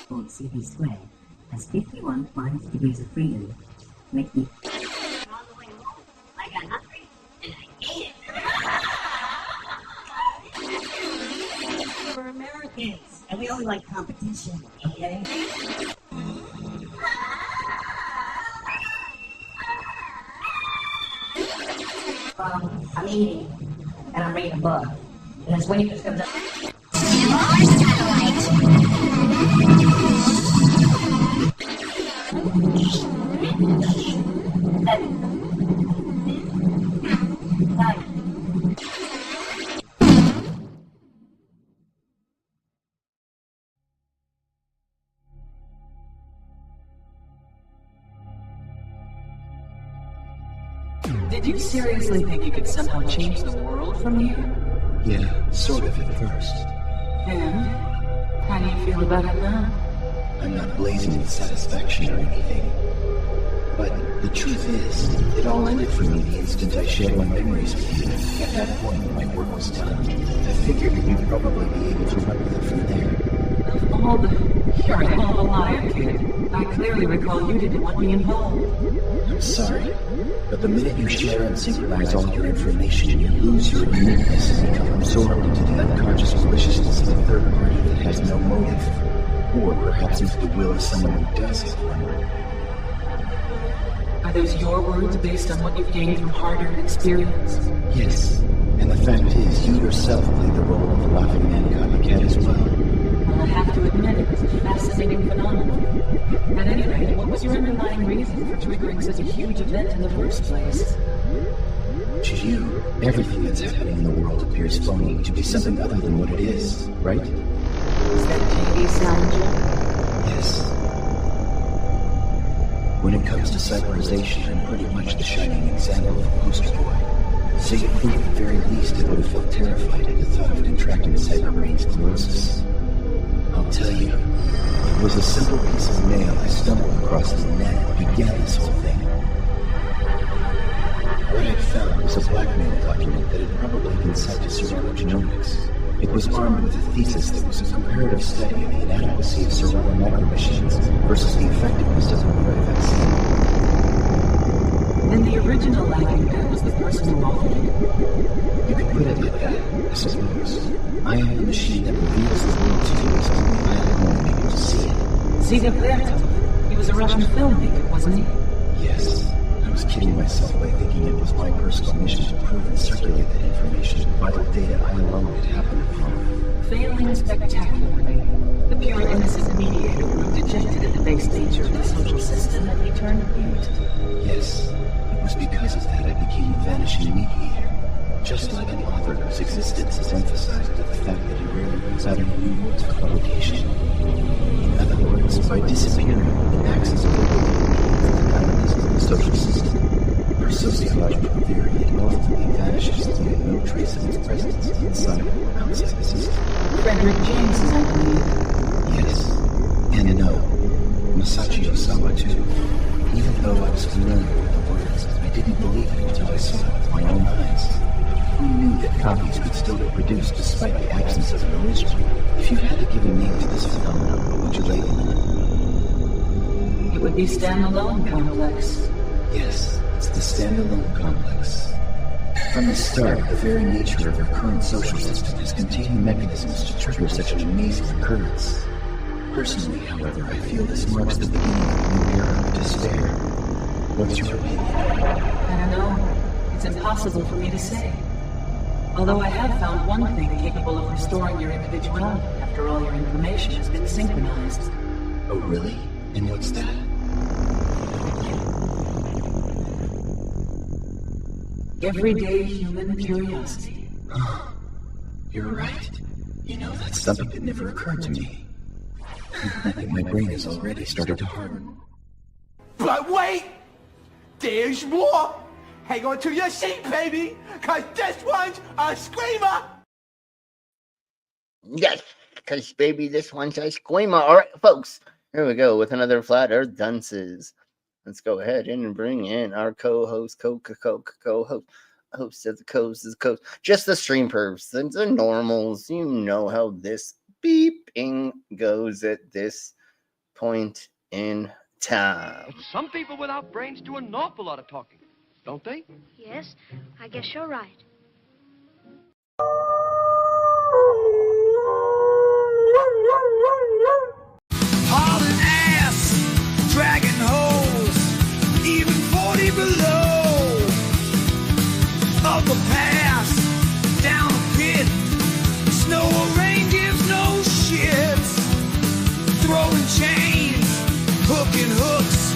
Old City Square has 51 fine degrees of freedom. Make me all the way home. I got hungry and I ate it. We're Americans and we only like competition, okay? I'm eating and I'm reading a book. And this waitress comes up. Did you seriously think you could somehow change the world from here? Yeah, sort of at first. And how do you feel about it now? I'm not blazing with satisfaction or anything. But the truth is, it all ended for me the instant I shared my memories with you. At that point, my work was done. I figured that you'd probably be able to run with it from there. You're a hell of a liar, kid. I clearly recall you didn't want me involved. I'm sorry, but the minute you share and synchronize all your information, you lose your uniqueness and become absorbed into the unconscious maliciousness of a third party that has no motive, or perhaps into the will of someone who does have one. Are those your words based on what you've gained from hard-earned experience? Yes, and the fact is, you yourself played the role of a laughing man copycat as well. Well, I have to admit it was a fascinating phenomenon. At any rate, what was your underlying reason for triggering such a huge event in the first place? To you, everything that's happening in the world appears phony, to be something other than what it is, right? Is that TV sound, Jim? Yes. When it comes to cyberization, I'm pretty much the shining example of a poster boy. So you'd think at the very least I would have felt terrified at the thought of contracting cyberbrain sclerosis. I'll tell you, it was a simple piece of mail I stumbled across the net that began this whole thing. What I'd found was a blackmail document that had probably been sent to Cerebral Genomics. It was armed with a thesis that was a comparative study of the inadequacy of cerebral micromachines versus the effectiveness of the mRNA vaccine. Then the original lagging man was the person who offered it. You could put it like that, I suppose. I am the machine that reveals the world to you as only I have known people to see it. Ziga, he was a Russian filmmaker, wasn't he? Yes. I was kidding myself by thinking it was my personal mission to prove and circulate that information, vital data I alone could happen upon. Failing spectacularly, the pure innocent mediator grew dejected at the base nature of the social system and he turned mute. Yes, it was because of that I became a vanishing mediator. Just like an author whose existence is emphasized to the fact that he rarely puts out any new works for publication. In other words, by disappearing, it acts as a dynamism of the social system. For sociological theory, it ultimately vanishes, leaving no trace of its presence inside or outside the system. Frederick James, I believe. Yes, and no. Masachi Osawa, too. Even though I was familiar with the words, I didn't believe it until I saw it with my own eyes. Who knew that copies could still be produced despite the absence of an original? If you had to give a name to this phenomenon, what would you label it? It would be standalone complex. Yes, it's the standalone complex. From the start, the very nature of our current social system has contained mechanisms to trigger such an amazing occurrence. Personally, however, I feel this marks the beginning of a new era of despair. What's your opinion? I don't know. It's impossible for me to say. Although I have found one thing capable of restoring your individuality after all your information has been synchronized. Oh, really? And what's that? Everyday human curiosity. You're right. You know, that's something that never occurred to me. I think my brain has already started to harden. But wait! There's more! Hang on to your seat, baby! Cause this one's a screamer! Yes, because baby, this one's a screamer. All right, folks, here we go with another Flat Earth Dunces. Let's go ahead and bring in our co-host, host of the coast, just the stream pervs, the normals. You know how this beeping goes at this point in time. Some people without brains do an awful lot of talking, don't they? Yes, I guess you're right. Hauling ass, dragging hose, even 40 below. Up a pass, down a pit, snow or rain gives no shits. Throwing chains, hooking hooks,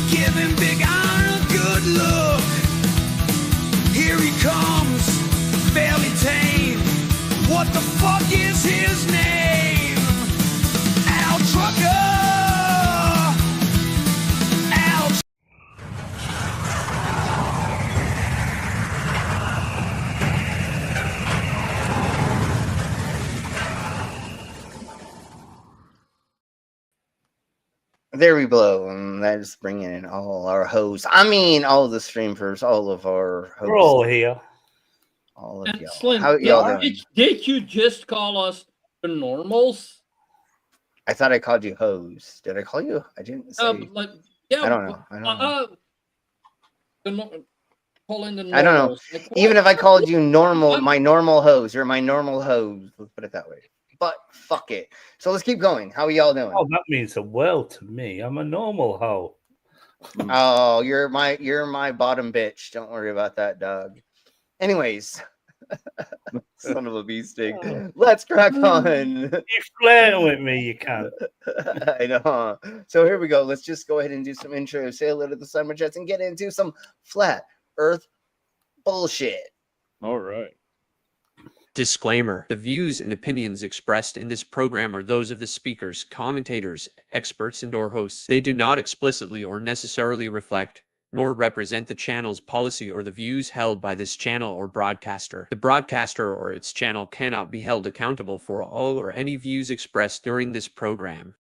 giving Big Iron a good look. Here he comes, fairly tame. What the fuck is his name? Al Trucker! Al There we blow, and that is bringing in all our hosts. I mean, all the streamers, all of our hosts. We're all here. All of And y'all. Slim, How y'all doing? did you just call us the normals? I thought I called you hoes. Did I call you? I didn't say. Yeah, I don't know. I don't know. Pull in the normals. I don't know. Like, Even if I called you normal, my normal hose, you're my normal hose. Let's put it that way. But fuck it. So let's keep going. How are y'all doing? Oh, that means the world to me. I'm a normal hoe. Oh, you're my bottom bitch. Don't worry about that, dog. Anyways, son of a beefsteak. Let's crack on. You're flirting with me, you can't. I know. So here we go. Let's just go ahead and do some intros. Say hello to the Cyborg chats and get into some flat Earth bullshit. All right. Disclaimer: the views and opinions expressed in this program are those of the speakers, commentators, experts, and/or hosts. They do not explicitly or necessarily reflect nor represent the channel's policy or the views held by this channel or broadcaster. The broadcaster or its channel cannot be held accountable for all or any views expressed during this program.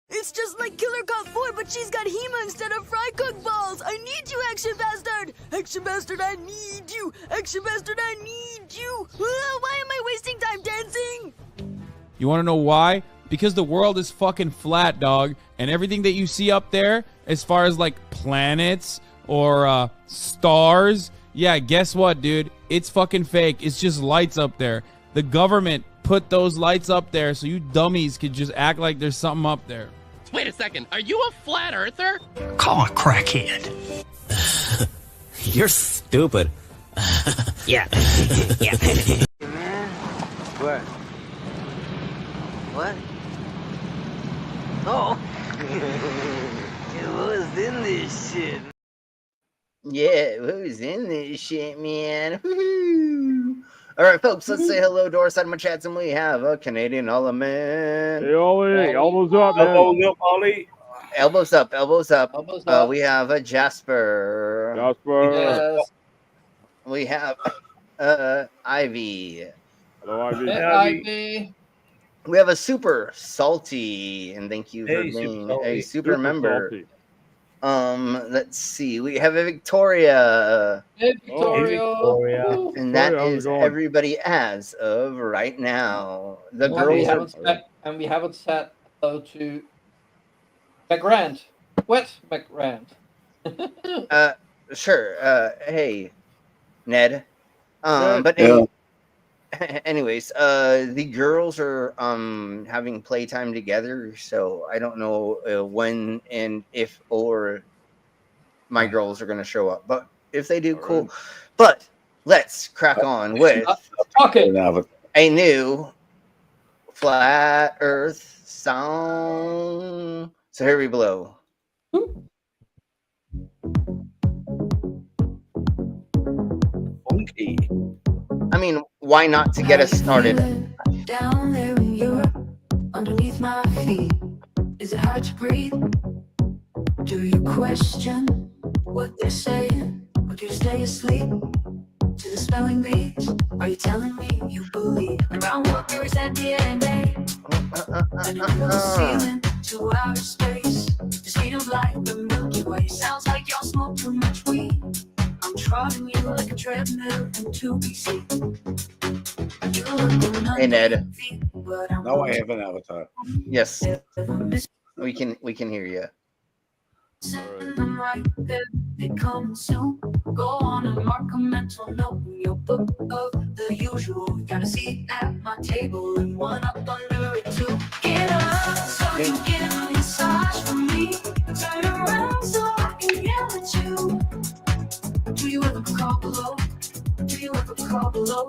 It's just like Killer Cop 4, but she's got Hema instead of fry cook balls. I need you, Action Bastard. Action Bastard, I need you. Action Bastard, I need you. Why am I wasting time dancing? You want to know why? Because the world is fucking flat, dog. And everything that you see up there, as far as like planets or stars, yeah, guess what, dude? It's fucking fake. It's just lights up there. The government put those lights up there so you dummies could just act like there's something up there. Wait a second, are you a flat earther? Call a crackhead. You're stupid. Yeah. Yeah. What? What? Oh. Who's in this shit? Yeah, who's in this shit, man? Woo-hoo. All right, folks, let's say hello to our side of my chats, and we have a Canadian element. Hey, Ollie, elbows up, man. Elbows up, Ollie. Elbows up, elbows up. Elbows up. We have a Jasper. Jasper. We have Ivy. Hello, Ivy. Hey, Ivy. We have a super salty, and thank you for being a super member. Salty. Let's see. We have a Victoria. Hey, Victoria. And that Victoria, is everybody as of right now. The girls we haven't said hello to McGrant. What McGrant? Sure. Hey, Ned. But anyways, the girls are having playtime together, so I don't know when and if or my girls are gonna show up. But if they do, cool. But let's crack on with a new Flat Earth song. So here we blow. Funky. I mean, why not to get us started? Down there in Europe, underneath my feet, is it hard to breathe? Do you question what they're saying? Or do you stay asleep to the spelling bees? Are you telling me you believe around what mirrors that DNA? And up the ceiling to outer space, the speed of light, the Milky Way. Sounds like y'all smoke too much weed. I'm trotting you like a treadmill into BC. Hey, Ned. but I'm Now I have an avatar. Yes, we can hear you. send them right there. They come soon. Go on and mark a mental note in your book of the usual. Got a seat at my table and one up under it too. Get up so you get a massage from me. Turn around so I can yell at you. Do you ever call below? Do you ever call below?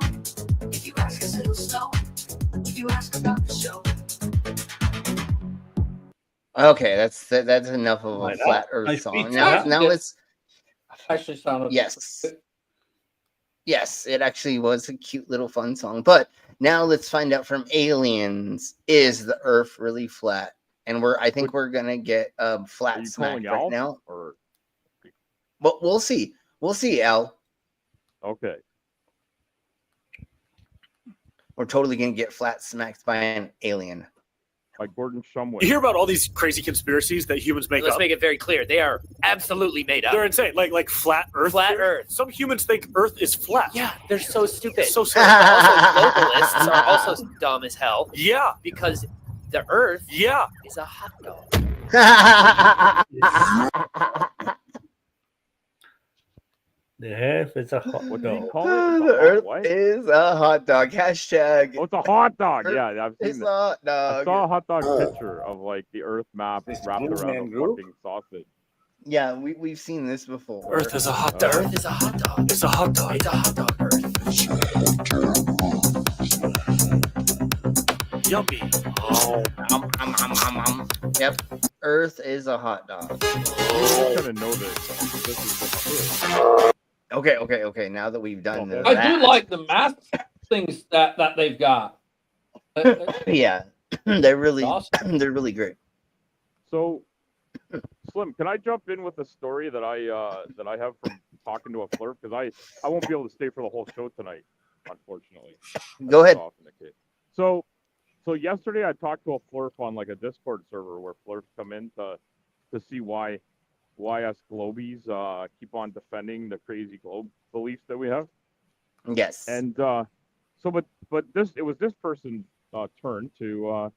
If you ask us, it'll snow. If you ask about the show. Okay, that's enough of a flat Earth song. Now let's actually sounded yes, it actually was a cute little fun song. But now let's find out from aliens: is the Earth really flat? And I think we're gonna get flat smacked right now. Or... But we'll see. We'll see, Al. Okay. We're totally gonna get flat smacked by an alien. By Gordon Shumway. You hear about all these crazy conspiracies that humans make Let's up? make it very clear. They are absolutely made up. They're insane. Like flat Earth. Flat Earth. Some humans think Earth is flat. Yeah, they're so stupid. So stupid. Also, globalists are also dumb as hell. Yeah. Because the Earth yeah. is a hot dog. The Earth is a hot dog. The Earth is a hot dog. Hashtag. Oh, it's a hot dog. Yeah, I've seen It's that. a hot dog. I saw a hot dog picture of like the Earth map wrapped around a fucking sausage. Yeah, we've seen this before. Earth is a hot dog. Earth is a hot dog. It's a hot dog. It's a hot dog, Earth. Yuppie. Oh, yep. Earth is a hot dog. I'm gonna know this. This is the truth. Okay. Now that we've done this, I do like the math things that they've got. Yeah, they're really Awesome. they're really great. So, Slim, can I jump in with a story that I have from talking to a flirt? Because I won't be able to stay for the whole show tonight, unfortunately. Go ahead. That's often the case. So yesterday I talked to a flirt on like a Discord server where flirts come in to see why us globies keep on defending the crazy globe beliefs that we have. Yes. And but it was this person's turn to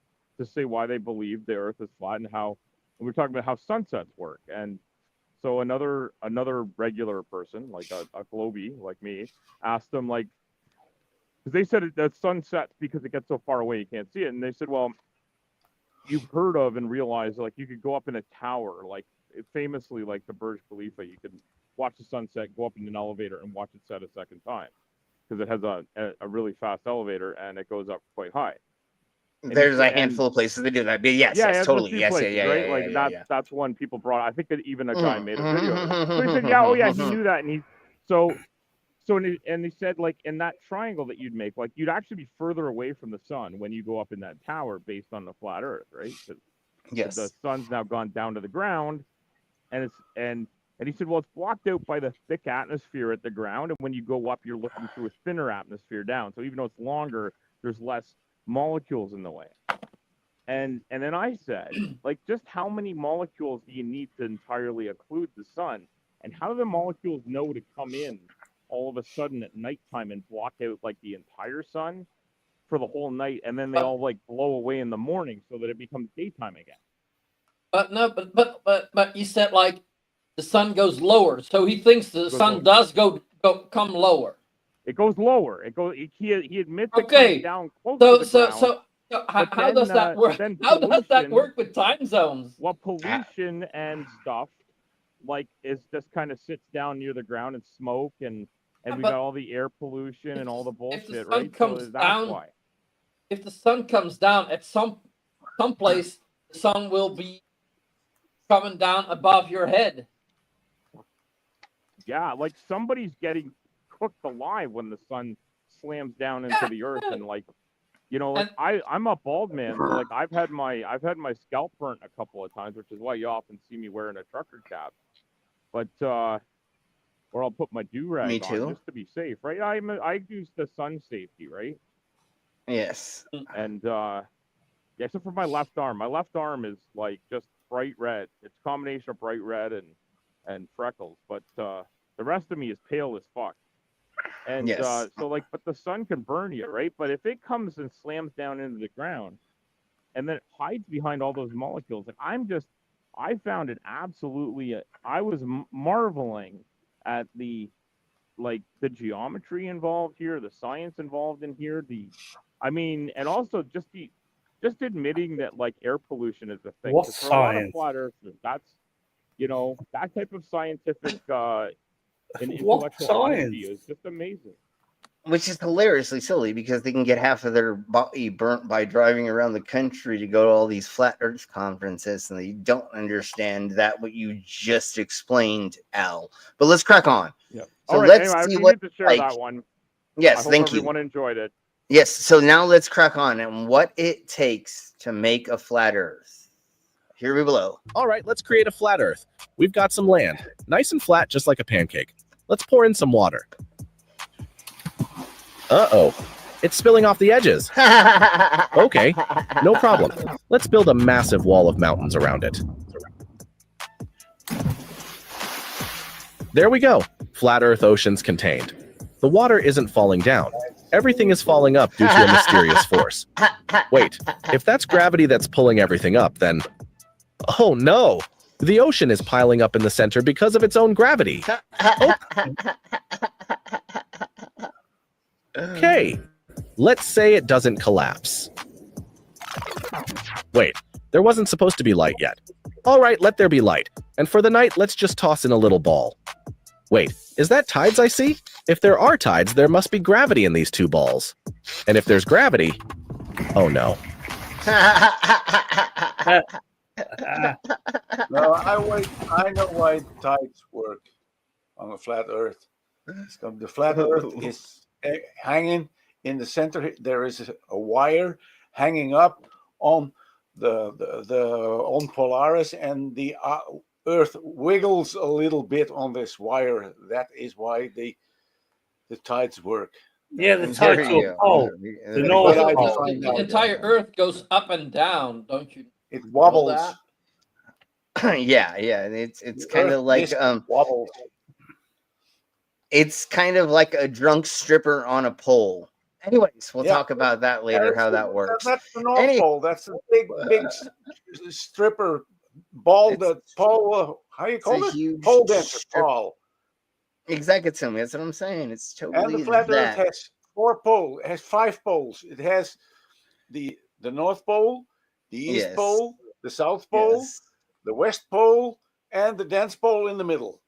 say why they believe the Earth is flat and how we're talking about how sunsets work. And so another regular person like a globie like me asked them like, because they said that sun sets because it gets so far away you can't see it, and they said, well, you've heard of and realized like you could go up in a tower like famously like the Burj Khalifa, you could watch the sunset, go up in an elevator and watch it set a second time because it has a really fast elevator and it goes up quite high. There's a handful of places that do that, but yes, totally, yes, places, yeah, right? Like that's one people brought. I think that even a guy made a video. So he said, he knew that, and and he said like in that triangle that you'd make, like you'd actually be further away from the sun when you go up in that tower based on the flat Earth, right? Yes. The sun's now gone down to the ground, and he said, well, it's blocked out by the thick atmosphere at the ground, and when you go up, you're looking through a thinner atmosphere down. So even though it's longer, there's less molecules in the way. And then I said, like, just how many molecules do you need to entirely occlude the sun? And how do the molecules know to come in all of a sudden at nighttime and block out like the entire sun for the whole night, and then they all like blow away in the morning so that it becomes daytime again? But you said like the sun goes lower, so he thinks the sun does come lower. It goes lower. It goes. He admits it comes down close to the ground. So how does that work? How does that work with time zones? Well, pollution and stuff like just kind of sits down near the ground and smoke and we got all the air pollution and all the bullshit, right? So that's why. If the sun comes down at some place, the sun will be coming down above your head. Yeah, like somebody's getting cooked alive when the sun slams down into the earth, and like, you know, like I'm a bald man, so like I've had my scalp burnt a couple of times, which is why you often see me wearing a trucker cap. But or I'll put my do-rag on just to be safe, right? I use the sun safety, right? Yes. And except for my left arm. My left arm is like just bright red. It's a combination of bright red and freckles, but the rest of me is pale as fuck. And Yes. so like, but the sun can burn you, right? But if it comes and slams down into the ground, and then it hides behind all those molecules, like I found it absolutely. I was marveling at the geometry involved here, the science involved in here, and also just admitting that like air pollution is a thing. What 'Cause for a lot of science? flat earthers, that's that type of scientific and What intellectual science? honesty is just amazing. Which is hilariously silly because they can get half of their body burnt by driving around the country to go to all these flat earth conferences, and they don't understand that what you just explained, Al. But let's crack on. Yeah. So All right, let's anyway, I see needed what to share that one. Yes, I hope thank you. everyone enjoyed it. Yes, so now let's crack on and what it takes to make a flat earth. Here we below. All right, let's create a flat earth. We've got some land, nice and flat, just like a pancake. Let's pour in some water. Uh-oh, it's spilling off the edges. Okay, no problem. Let's build a massive wall of mountains around it. There we go. Flat Earth oceans contained. The water isn't falling down. Everything is falling up due to a mysterious force. Wait, if that's gravity that's pulling everything up, then... Oh no! The ocean is piling up in the center because of its own gravity. Okay, let's say it doesn't collapse. Wait, there wasn't supposed to be light yet. All right, let there be light. And for the night, let's just toss in a little ball. Wait, is that tides I see? If there are tides, there must be gravity in these two balls. And if there's gravity... Oh no. No, I know why tides work on a flat Earth. The flat Earth is hanging in the center. There is a wire hanging up on the on Polaris, and the Earth wiggles a little bit on this wire. That is why the tides work. Yeah, the tides will pole. The entire Earth goes up and down, don't you? It wobbles. yeah, it's kind of like wobbles. It's kind of like a drunk stripper on a pole. Anyways, we'll talk about that later, how that works. That's the North Pole. That's a big stripper ball. Pole. How you call it? Huge pole dancer ball. Exactly, that's what I'm saying. It's totally And the flat Earth has 4 poles. It has 5 poles. It has the North Pole, the East Pole, the South Pole, the West Pole, and the dance pole in the middle.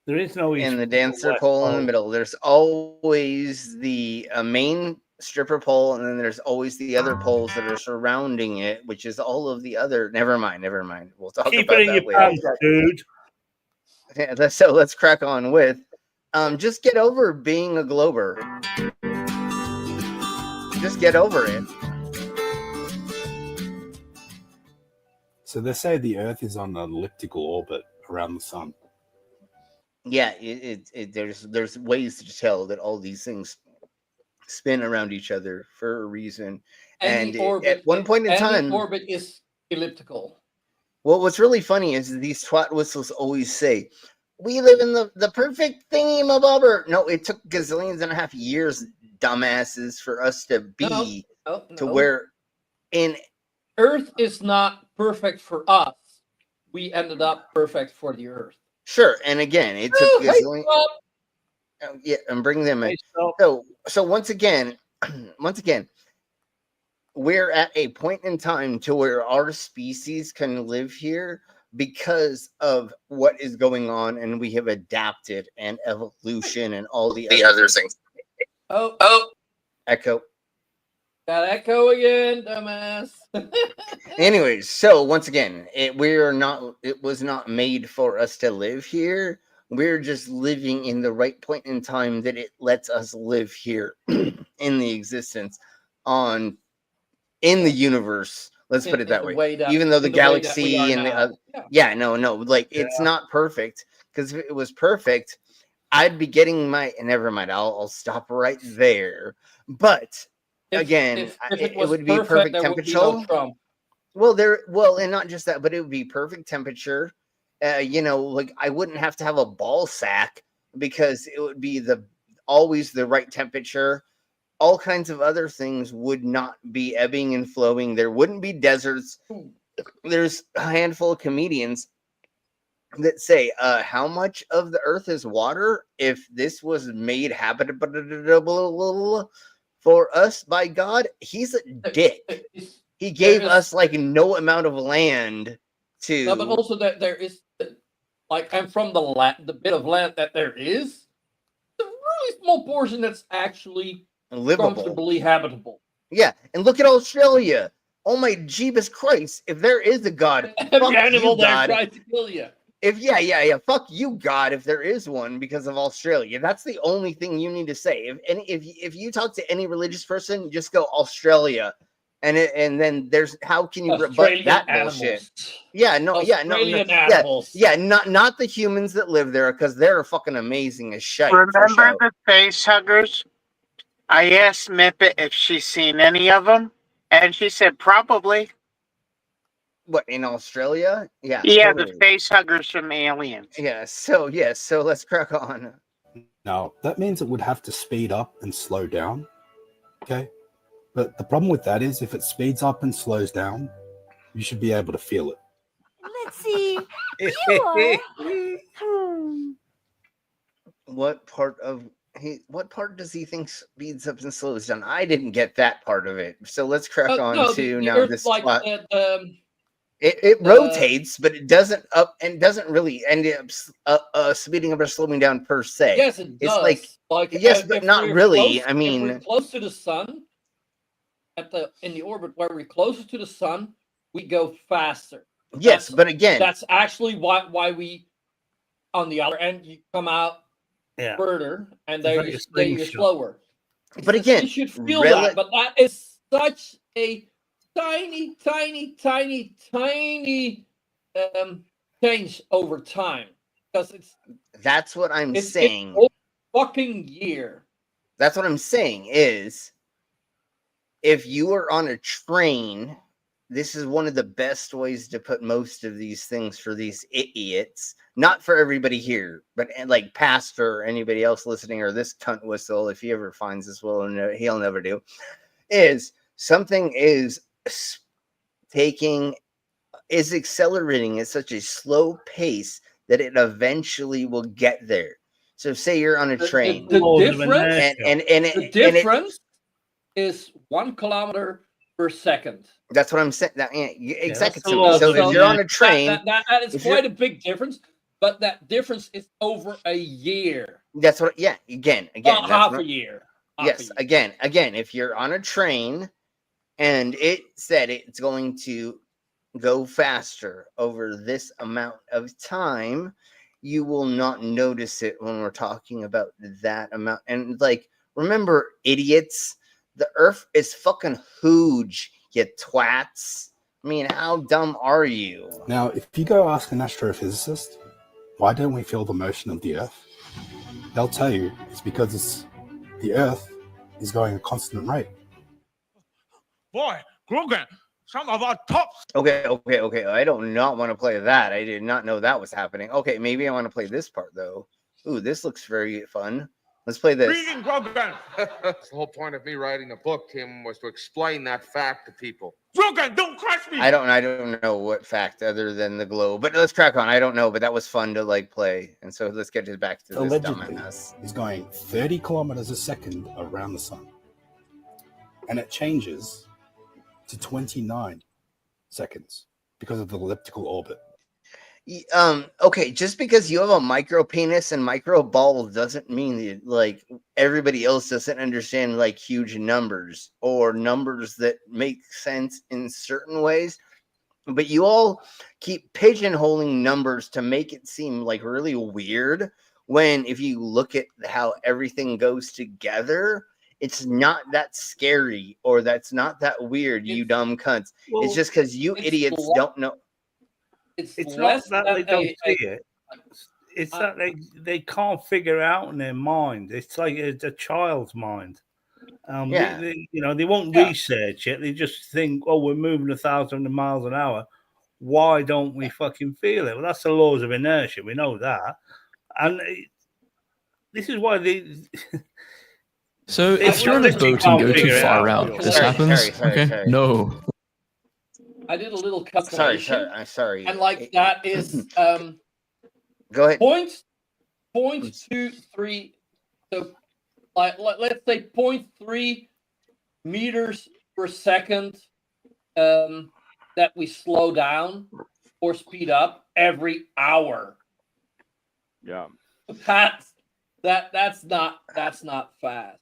There is no in the dancer pole in the middle. There's always the main stripper pole, and then there's always the other poles that are surrounding it, which is all of the other. Never mind. We'll talk Keep about it in that your later. pants, dude. Yeah, so let's crack on with. Just get over being a glober. Just get over it. So they say the Earth is on an elliptical orbit around the sun. Yeah, there's ways to tell that all these things spin around each other for a reason. And at one point in time, the orbit is elliptical. Well, what's really funny is these twat whistles always say, "We live in the perfect thingy-mabobber." No, it took gazillions and a half years, dumbasses, for us to be to where in Earth is not perfect for us. We ended up perfect for the Earth. Sure, and again, it took gazillion. And bring them in. So once again, we're at a point in time to where our species can live here because of what is going on, and we have adapted and evolution and all the other things. Oh, Echo. Got echo again, dumbass. Anyways, so once again, it was not made for us to live here. We're just living in the right point in time that it lets us live here in the existence in the universe. Let's put it that way. Even though the galaxy and the it's not perfect, because if it was perfect, I'd be getting never mind. I'll stop right there. But again, it would be perfect temperature. And not just that, but it would be perfect temperature. I wouldn't have to have a ball sack because it would be always the right temperature, all kinds of other things would not be ebbing and flowing. There wouldn't be deserts. There's a handful of comedians that say, how much of the earth is water? If this was made habitable for us by God, he's a dick. He gave us like no amount of land to. No, but also that there is, like, and from the bit of land that there is, a really small portion that's actually livable, comfortably habitable. Yeah, and look at Australia. Oh my Jeebus Christ! If there is a God, fuck animal you, there God. tried to kill you. If fuck you, God. If there is one, because of Australia, that's the only thing you need to say. If you talk to any religious person, just go Australia, and then there's how can you rebut that bullshit? Yeah, no, Australian animals. Yeah, not the humans that live there, because they're fucking amazing as shit. Remember the face huggers? I asked Mippet if she's seen any of them, and she said probably. What, in Australia? Yeah. Yeah, totally. the face huggers from Aliens. Yeah. So let's crack on. Now that means it would have to speed up and slow down. Okay, but the problem with that is if it speeds up and slows down, you should be able to feel it. Let's see. You are. What part does he think speeds up and slows down? I didn't get that part of it. So let's crack on to now this like plot. It rotates, but it doesn't really end up speeding up or slowing down per se. Yes, it does. It's like yes, but not really. If we're close to the sun, in the orbit where we're closer to the sun, we go faster. Yes, but again, that's actually why we, on the other end, you come out further, and there you're slower. But again, you should feel that. But that is such a tiny change over time, because that's what I'm saying. It's a fucking year. That's what I'm saying is, if you are on a train, this is one of the best ways to put most of these things for these idiots. Not for everybody here, but like Pastor or anybody else listening, or this cunt whistle, if he ever finds this, he'll never do. Is something is accelerating at such a slow pace that it eventually will get there. So say you're on a train. The difference is 1 kilometer per second. That's what I'm saying. Exactly. So if you're on a train, that is quite a big difference. But that difference is over a year. That's what. Yeah. Again. Half a year. Yes. Again. If you're on a train, and it said it's going to go faster over this amount of time, you will not notice it when we're talking about that amount. And like, remember, idiots, the Earth is fucking huge, you twats. I mean, how dumb are you? Now, if you go ask an astrophysicist, why don't we feel the motion of the Earth? They'll tell you it's because the Earth is going at a constant rate. Boy, Grogan, some of our tops. Okay. I don't not want to play that. I did not know that was happening. Okay, maybe I want to play this part though. Ooh, this looks very fun. Let's play this. Reading Grogan. That's the whole point of me writing a book, Tim, was to explain that fact to people. Grogan, don't crush me. I don't know what fact other than the globe, but let's crack on. I don't know, but that was fun to like play. And so let's get back to this allegedly dumbass. Is going 30 kilometers a second around the sun, and it changes to 29 seconds because of the elliptical orbit. Okay, just because you have a micro penis and micro ball doesn't mean that like everybody else doesn't understand like huge numbers or numbers that make sense in certain ways. But you all keep pigeonholing numbers to make it seem like really weird, when if you look at how everything goes together, it's not that scary or that's not that weird, you dumb cunts. Well, it's just because you idiots don't know. It's not that they don't see it. It's that they can't figure out in their mind. It's like it's a child's mind. They won't research it. They just think, oh, we're moving 1,000 miles an hour. Why don't we fucking feel it? Well, that's the laws of inertia. We know that. And This is why they. So if you're on a boat and go too far out, this happens. Okay. No. I did a little Sorry, calculation. I'm sorry. And like that is Go ahead. 0.23. So let's say 0.3 meters per second that we slow down or speed up every hour. Yeah. That's not fast.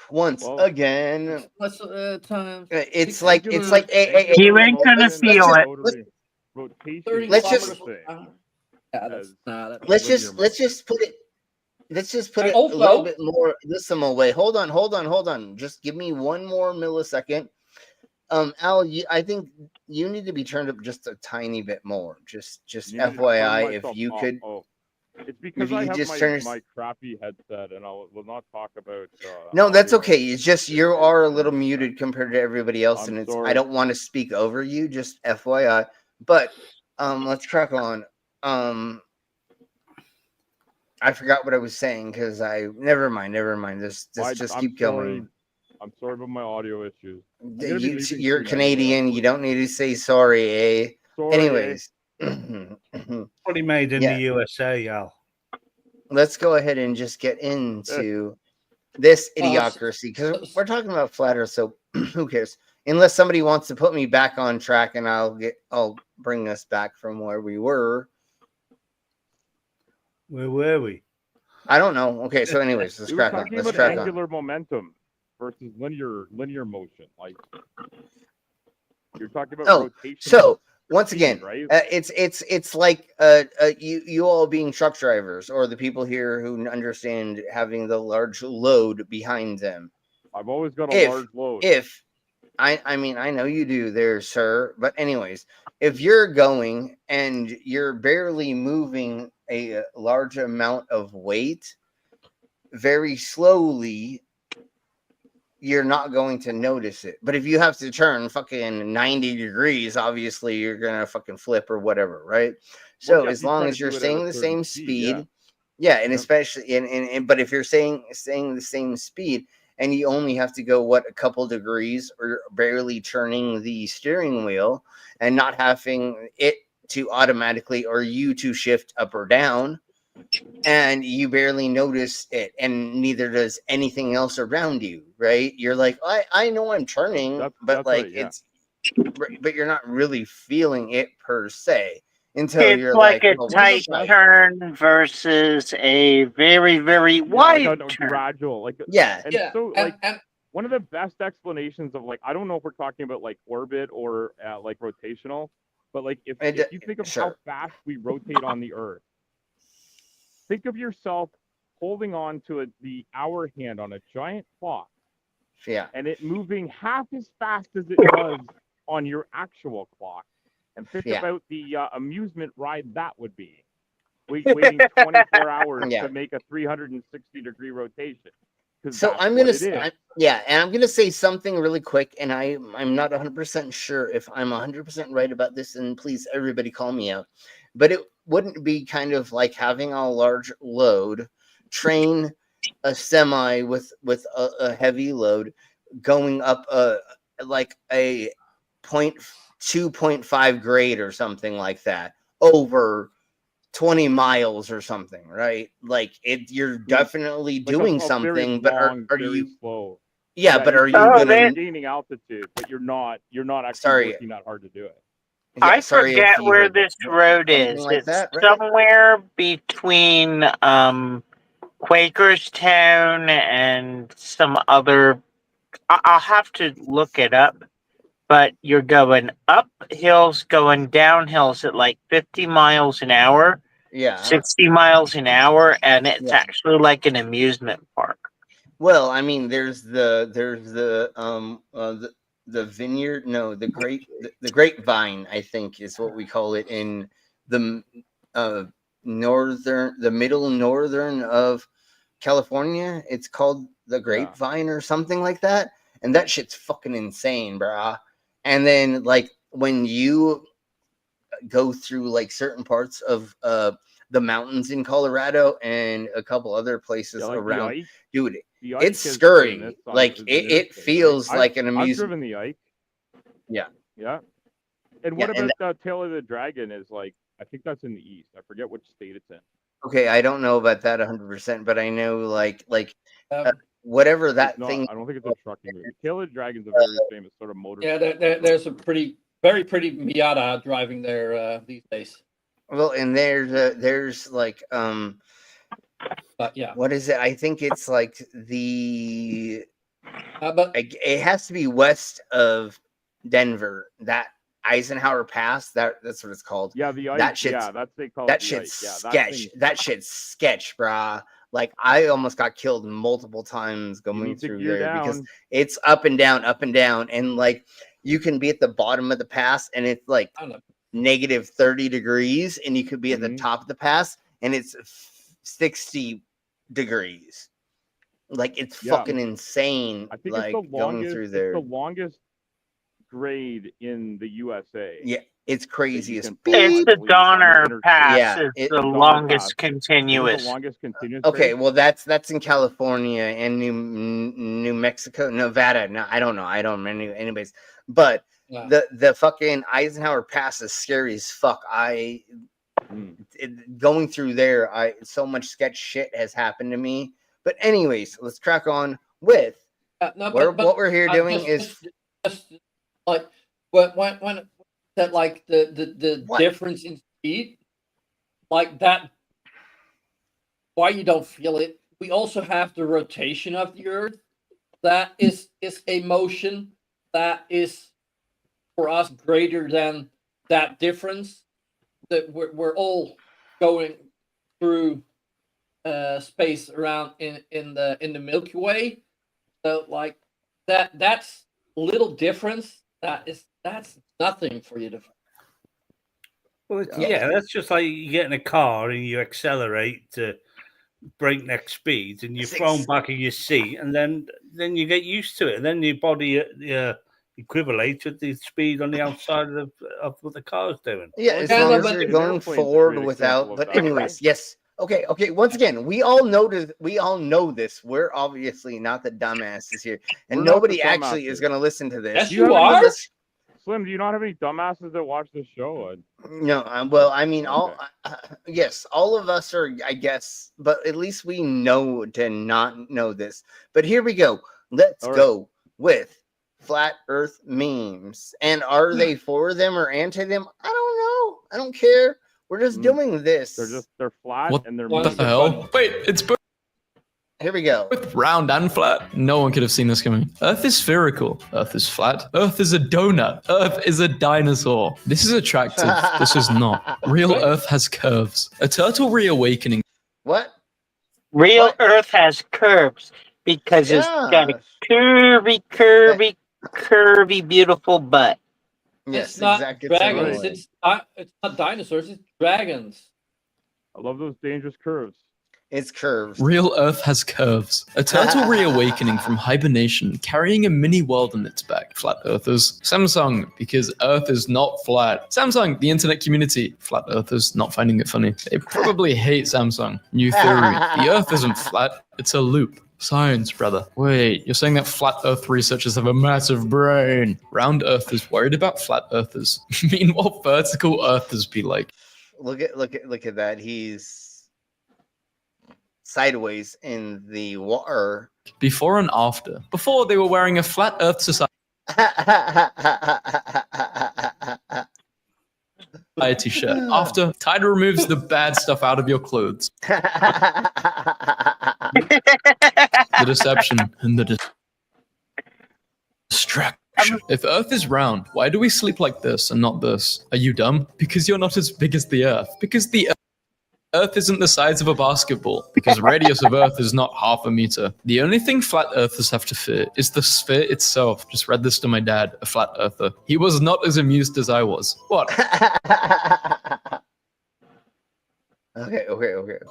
Once again, Let's time. it's like You ain't gonna feel it. Let's just put it. Let's just put it a little bit more decimal way. Hold on. Just give me one more millisecond. Al, I think you need to be turned up just a tiny bit more. Just FYI, if you could. It's because I have my crappy headset, and I will not talk about. No, that's okay. It's just you are a little muted compared to everybody else, and sorry. I don't want to speak over you. Just FYI. But let's crack on. I forgot what I was saying because never mind. Just keep going. I'm sorry about my audio issues. You're Canadian. You don't need to say sorry, eh? Sorry, Anyways. What he made in the USA, Al. Let's go ahead and just get into this idiocracy because we're talking about flat Earth, so who cares? Unless somebody wants to put me back on track, and I'll bring us back from where we were. Where were we? I don't know. Okay, so anyways, let's crack on. Let's crack on. Angular momentum versus linear motion. Like you're talking about rotation. So once again, right? It's like you all being truck drivers or the people here who understand having the large load behind them. I've always got a large load. I mean, I know you do there, sir. But anyways, if you're going and you're barely moving a large amount of weight very slowly, you're not going to notice it. But if you have to turn fucking 90 degrees, obviously you're going to fucking flip or whatever, right? So as long as you're staying the same speed, and especially but if you're staying the same speed and you only have to go a couple degrees or barely turning the steering wheel and not having it to automatically or you to shift up or down, and you barely notice it, and neither does anything else around you, right? You're like, I know I'm turning, but but you're not really feeling it per se until you're like a tight turn versus a very, very wide turn. Gradual, one of the best explanations of I don't know if we're talking about orbit or rotational, but if you think of how fast we rotate on the Earth. Think of yourself holding on to the hour hand on a giant clock. Yeah. And it moving half as fast as it does on your actual clock. And think about the amusement ride that would be. Waiting 24 hours to make a 360-degree rotation. So I'm going to say, and I'm going to say something really quick, and I'm not 100% sure if I'm 100% right about this, and please, everybody call me out. But it wouldn't be kind of like having a large load, train a semi with a heavy load going up a 2.5 grade or something like that over 20 miles or something, right? You're definitely doing something, but are you slow? Yeah, but are you gaining altitude? But you're not actually working that hard to do it. I forget where this road is. It's somewhere between Quakerstown and some other. I'll have to look it up. But you're going up hills, going down hills at 50 miles an hour. 60 miles an hour, and it's actually like an amusement park. Well, I mean, there's the vineyard, the grapevine, I think is what we call it in the middle northern of California. It's called the grapevine or something like that, and that shit's fucking insane, brah. And then when you go through like certain parts of the mountains in Colorado and a couple other places Yeah, like the around. Ike. Dude, The Ike it's is scary. on this side, Like is it interstate, feels right? like an I've amusement. driven the Ike. Yeah. Yeah. And Yeah, what and about Tail of the Dragon? Is like, I think that's in the east. I forget which state it's in. Okay, I don't know about that 100%, but I know like whatever that No, thing. I don't think it's a trucking movie. Tail of the Dragon's a very famous sort of motor. Yeah, there's a very pretty Miata driving there these days. Well, and there's like But yeah, what is it? I think it's like the but it has to be west of Denver. That Eisenhower Pass. That's what it's called. Yeah, the Ike. That shit's, Yeah, that's they call that it the shit's Ike. Yeah, sketch. That shit's sketch, brah. Like I almost got killed multiple times going need to through gear there because down. it's up and down, and like you can be at the bottom of the pass and it's like negative 30 degrees, and you could be at the top of the pass and it's 60 degrees. Like it's fucking insane. I think like it's the going longest. through there. It's the longest grade in the USA. Yeah, it's crazy as It's the Donner Pass. Yeah, it's the longest continuous. The longest continuous. Okay, grade? well that's in California and New Mexico, Nevada. No, I don't know. I don't know anyways. But the fucking Eisenhower Pass is scary as fuck. Going through there, so much sketch shit has happened to me. But anyways, let's crack on with what we're here doing is like when that like the difference in speed, like that. Why you don't feel it? We also have the rotation of the Earth. That is a motion that is for us greater than that difference. That we're all going through space around in the Milky Way. So like that's little difference. That's nothing for you to. Well, yeah, that's just like you get in a car and you accelerate to breakneck speeds, and you're thrown back in your seat, and then you get used to it, and then your body equivalates with the speed on the outside of what the car's doing. Yeah, as long as you're going forward without. But anyways, yes. Okay. Once again, we all know this. We're obviously not the dumbasses here, and We're not nobody the actually is going to listen to this. Yes, you are. Slim, do you not have any dumbasses that watch this show? No, well, I mean, yes, all of us are, I guess, but at least we know to not know this. But here we go. Let's go with flat Earth memes. And are they for them or anti them? I don't know. I don't care. We're just doing this. They're flat What and they're the hell? Wait, it's both Here we go. round and flat. No one could have seen this coming. Earth is spherical. Earth is flat. Earth is a donut. Earth is a dinosaur. This is attractive. This is not. Real Earth has curves. A turtle reawakening. What? Real Earth has curves because it's got a curvy, beautiful butt. Yes, it's not exactly. dragons. It's not dinosaurs. It's dragons. I love those dangerous curves. It's curves. Real Earth has curves. A turtle reawakening from hibernation, carrying a mini world on its back. Flat Earthers. Samsung, because Earth is not flat. Samsung, the internet community. Flat Earthers, not finding it funny. They probably hate Samsung. New theory. The Earth isn't flat. It's a loop. Science, brother. Wait, you're saying that flat Earth researchers have a massive brain. Round Earthers worried about flat Earthers. Meanwhile, vertical Earthers be like. Look at that. He's sideways in the water. Before and after. Before, they were wearing a flat Earth society shirt. After, Tide removes the bad stuff out of your clothes. The deception and the distraction. If Earth is round, why do we sleep like this and not this? Are you dumb? Because you're not as big as the Earth. Because the Earth isn't the size of a basketball. Because radius of Earth is not half a meter. The only thing flat Earthers have to fear is the sphere itself. Just read this to my dad, a flat Earther. He was not as amused as I was. What? Okay.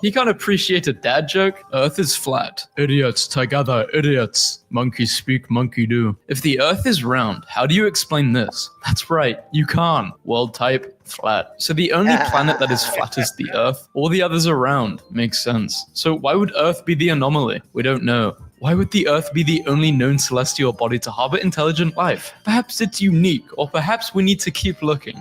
He can't appreciate a dad joke. Earth is flat. Idiots together, idiots. Monkey speak, monkey do. If the Earth is round, how do you explain this? That's right, you can't. World type, flat. So the only planet that is flat is the Earth. All the others are round. Makes sense. So why would Earth be the anomaly? We don't know. Why would the Earth be the only known celestial body to harbor intelligent life? Perhaps it's unique, or perhaps we need to keep looking.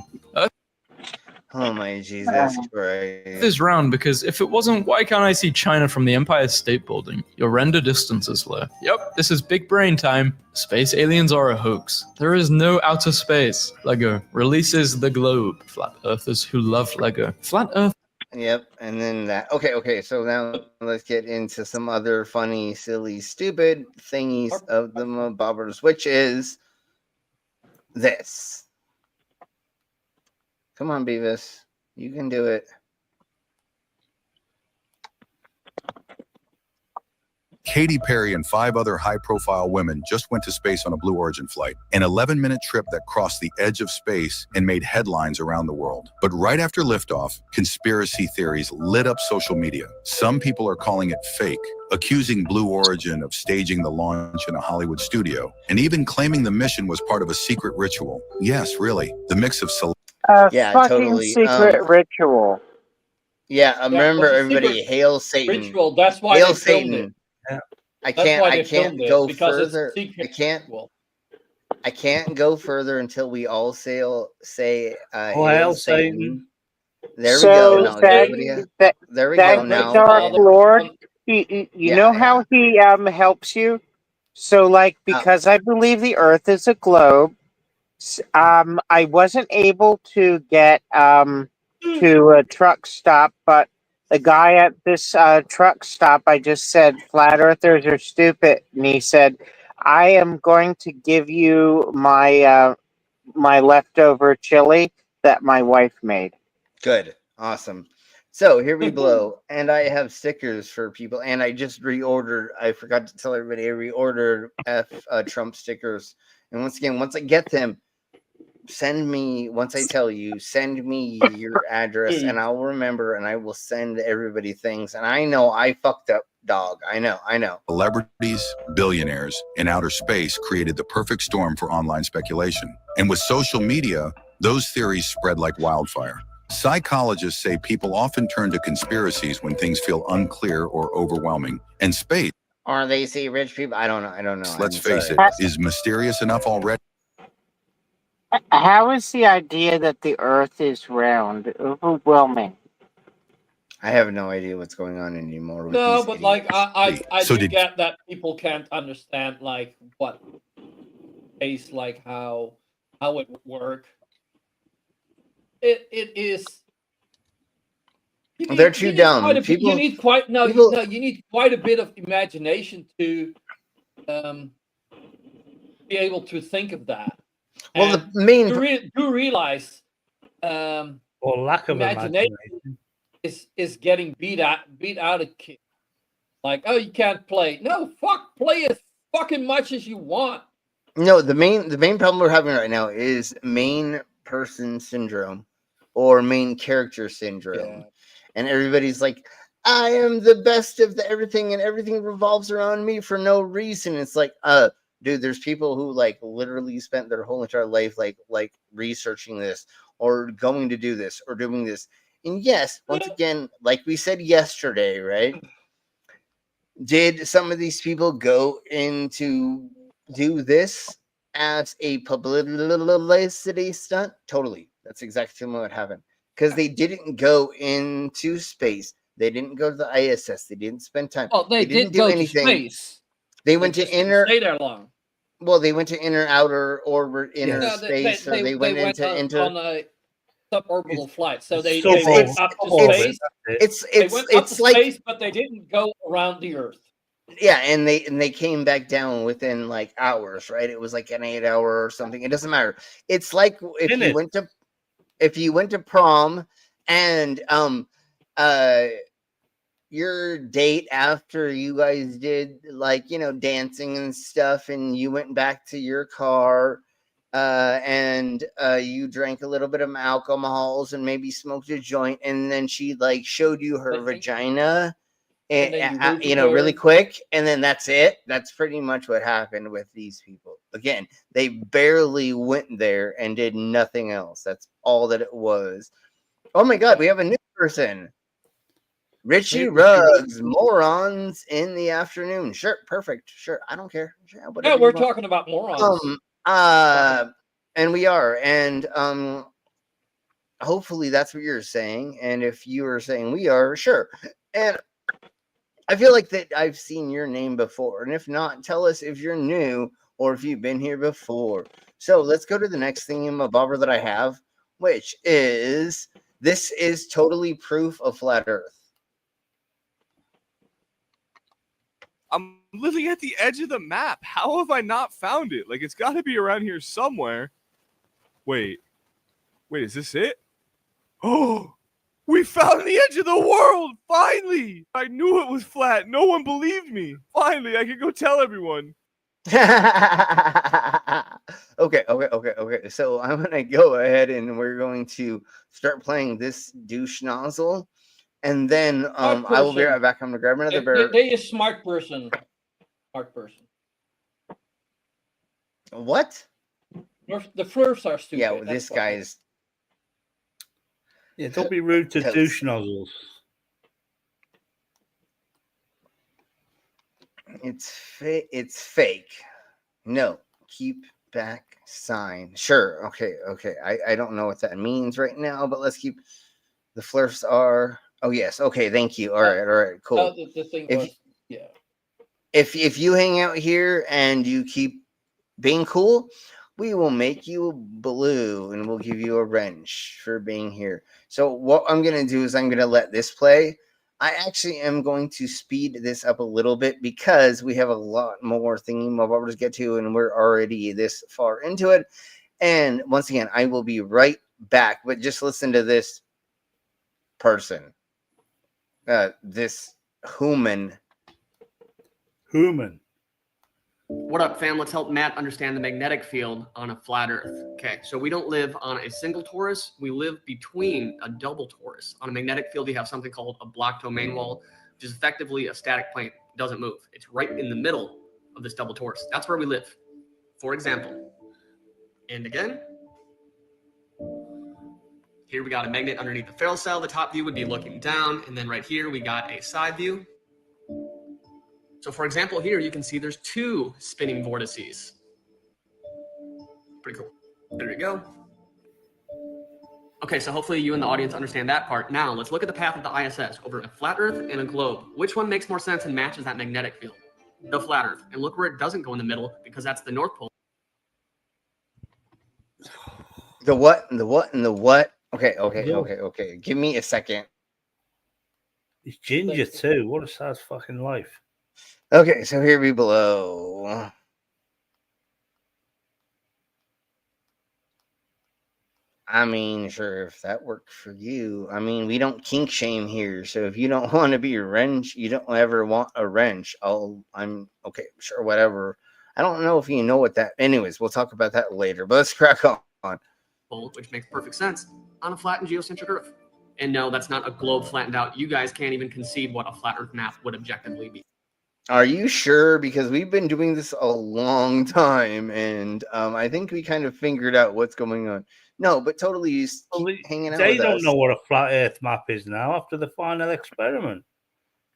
Oh my Jesus Christ. Earth is round because if it wasn't, why can't I see China from the Empire State Building? Your render distance is low. Yep, this is big brain time. Space aliens are a hoax. There is no outer space. Lego releases the globe. Flat earthers who love Lego. Flat Earth. Yep, and then that. Okay. So now let's get into some other funny, silly, stupid thingies of the bobbers, which is this. Come on, Beavis. You can do it. Katy Perry and 5 other high-profile women just went to space on a Blue Origin flight, an 11-minute trip that crossed the edge of space and made headlines around the world. But right after liftoff, conspiracy theories lit up social media. Some people are calling it fake, accusing Blue Origin of staging the launch in a Hollywood studio, and even claiming the mission was part of a secret ritual. Yes, really, the mix of Yeah, fucking totally. secret ritual. Yeah, remember it's a everybody, secret hail Satan. Ritual. That's why Hail they filmed Satan. it. I That's why they can't filmed it, go because it's further. secret I can't go further until we all say hail hail Satan. Satan. There we So go. Now, thank there we go. the Now, Dark Lord. You know how he helps you. So like because I believe the Earth is a globe. I wasn't able to get to a truck stop, but the guy at this truck stop, I just said, flat earthers are stupid. And he said, I am going to give you my my leftover chili that my wife made. good, awesome. So here we blow, and I have stickers for people, and I just reordered. I forgot to tell everybody I reordered Trump stickers, and once again, once I get them, send me. Once I tell you, send me your address, and I'll remember, and I will send everybody things. And I know I fucked up, dog. I know. Celebrities, billionaires, and outer space created the perfect storm for online speculation. And with social media, those theories spread like wildfire. Psychologists say people often turn to conspiracies when things feel unclear or overwhelming. And space, Or they say rich people. I don't know. let's face it, is mysterious enough already. How is the idea that the Earth is round overwhelming? I have no idea what's going on anymore. With No, these but idiots. like I So do did- get that people can't understand like what space, like how it would work. It is. They're too dumb. You need quite you need quite a bit of imagination to be able to think of that. Well, And the main do realize Or lack of imagination is getting beat out of kids. Like, oh, you can't play. No, play as fucking much as you want. No, the main problem we're having right now is main person syndrome or main character syndrome. And everybody's like, I am the best of everything and everything revolves around me for no reason. It's like, dude, there's people who like literally spent their whole entire life like researching this or going to do this or doing this. And yes, once again, like we said yesterday, right? Did some of these people go into do this as a publicity stunt? Totally. That's exactly what happened. Because they didn't go into space. They didn't go to the ISS. They didn't spend time. Well, they didn't did do go anything. to space. They went to inner. Stay there long. Well, they went to inner, outer, or inner space, or they went into on a suborbital flight. So they it's- went it's- up to it's- space. They went up to space, but they didn't go around the Earth. Yeah, and they came back down within like hours, right? It was like an 8-hour or something. It doesn't matter. It's like if you went to prom and your date after you guys did like dancing and stuff, and you went back to your car and you drank a little bit of alcohols and maybe smoked a joint, and then she like showed you her vagina, And then you you know, really her. quick, and then that's it. That's pretty much what happened with these people. Again, they barely went there and did nothing else. That's all that it was. Oh my God, we have a new person. Richie Ruggs, morons in the afternoon. Sure, perfect. Sure, I don't care. Sure, Yeah, we're talking about morons. And we are, and hopefully that's what you're saying. And if you are saying we are, sure. And I feel like that I've seen your name before, and if not, tell us if you're new or if you've been here before. So let's go to the next thingamabobber that I have, which is this is totally proof of flat Earth. I'm living at the edge of the map. How have I not found it? Like, it's got to be around here somewhere. Wait, is this it? Oh, we found the edge of the world! Finally! I knew it was flat. No one believed me. Finally, I can go tell everyone. Okay. So I'm gonna go ahead and we're going to start playing this douche nozzle, and then I will be right back. I'm gonna grab another bear. They is smart person. Smart person. What? The first are stupid. Yeah, well, this guy is. Yeah, don't be rude to douche nozzles. It's fake. No, keep back sign. Sure. Okay. I don't know what that means right now, but let's keep. The flirts are. Oh yes. Okay. Thank you. All right. Cool. The thing was, yeah. If you hang out here and you keep being cool, we will make you blue and we'll give you a wrench for being here. So what I'm going to do is I'm going to let this play. I actually am going to speed this up a little bit because we have a lot more thingy-mabobbers to get to, and we're already this far into it. And once again, I will be right back, but just listen to this person. This human. What up, fam? Let's help Matt understand the magnetic field on a flat Earth. Okay, so we don't live on a single torus. We live between a double torus. On a magnetic field, you have something called a block domain wall, which is effectively a static plane. It doesn't move. It's right in the middle of this double torus. That's where we live, for example. And again, here we got a magnet underneath the ferrule cell. The top view would be looking down. And then right here, we got a side view. So for example, here you can see there's two spinning vortices. Pretty cool. There we go. Okay, so hopefully you and the audience understand that part. Now let's look at the path of the ISS over a flat Earth and a globe. Which one makes more sense and matches that magnetic field? The flat Earth. And look where it doesn't go in the middle, because that's the North Pole. The what and the what and the what? Okay. Give me a second. It's ginger too. What a sad fucking life. Okay, so here we blow. I mean, sure, if that worked for you. I mean, we don't kink shame here, so if you don't want to be a wrench, you don't ever want a wrench. I'm okay, sure, whatever. I don't know if you know what that. Anyways, we'll talk about that later. But let's crack on. Which makes perfect sense on a flat and geocentric Earth. And no, that's not a globe flattened out. You guys can't even conceive what a flat Earth map would objectively be. Are you sure? Because we've been doing this a long time, and I think we kind of figured out what's going on. No, but totally keep hanging out with us. They don't know what a flat Earth map is now after the final experiment.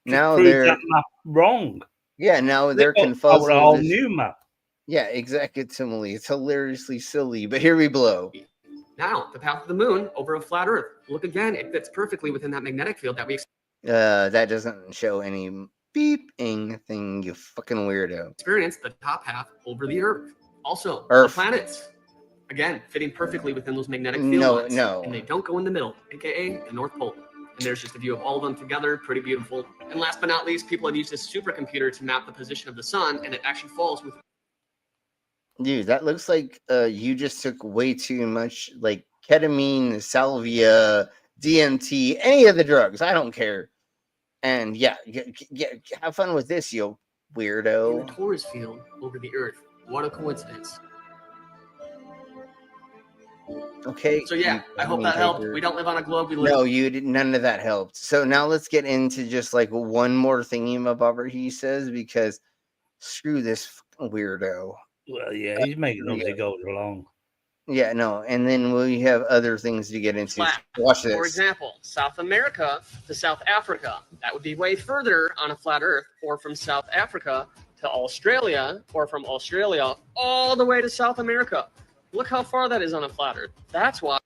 Now proved they're that map wrong. Yeah, now they're confused. A whole new map. Yeah, exactly. It's hilariously silly, but here we blow. Now, the path of the moon over a flat Earth. Look again, it fits perfectly within that magnetic field that we that doesn't show any beeping thing, you fucking weirdo. Experience the top half over the Earth. Also, Earth. the planets. Again, fitting perfectly within those magnetic field lines. No. And they don't go in the middle, aka the North Pole. And there's just a view of all of them together, pretty beautiful. And last but not least, people have used this supercomputer to map the position of the sun, and it actually falls with. Dude, that looks like you just took way too much, like ketamine, salvia, DMT, any of the drugs. I don't care. And yeah, have fun with this, you weirdo. In the torus field over the Earth. What a coincidence. Okay. So yeah, I hope that helped. We don't live on a globe. We live. No, you did. None of that helped. So now let's get into just like one more thingy he says, because screw this weirdo. Well, yeah, he's making up as he goes along. Yeah, no, and then we have other things to get into. Flat. Watch this. For example, South America to South Africa. That would be way further on a flat Earth, or from South Africa to Australia, or from Australia all the way to South America. Look how far that is on a flat Earth. That's why.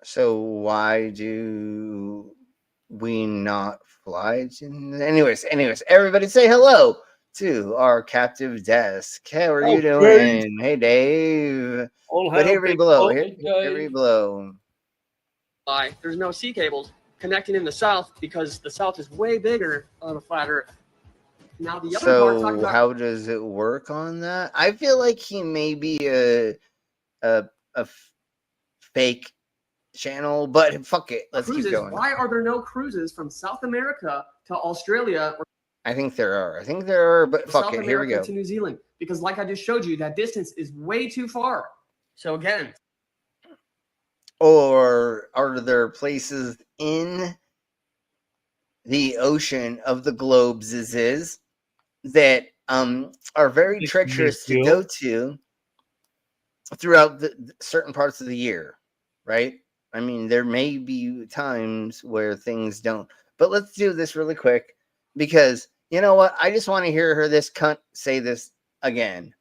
So why do we not fly? Anyways, everybody say hello to our captive desk. How are you doing? Dave. Hey, Dave. All But hell, here we big blow. boy. Here we blow. Why there's no sea cables connecting in the South, because the South is way bigger on a flat Earth. Now the other part talking So about how does it work on that? I feel like he may be a fake channel, but fuck it. Let's cruises. keep going. Why are there no cruises from South America to Australia or I think there are. But fuck South it. Here we America go. to New Zealand? Because like I just showed you, that distance is way too far. So again, Or are there places in the ocean of the globes that are very treacherous to go to throughout the certain parts of the year, right? I mean, there may be times where things don't. But let's do this really quick, because you know what? I just want to hear this cunt say this again.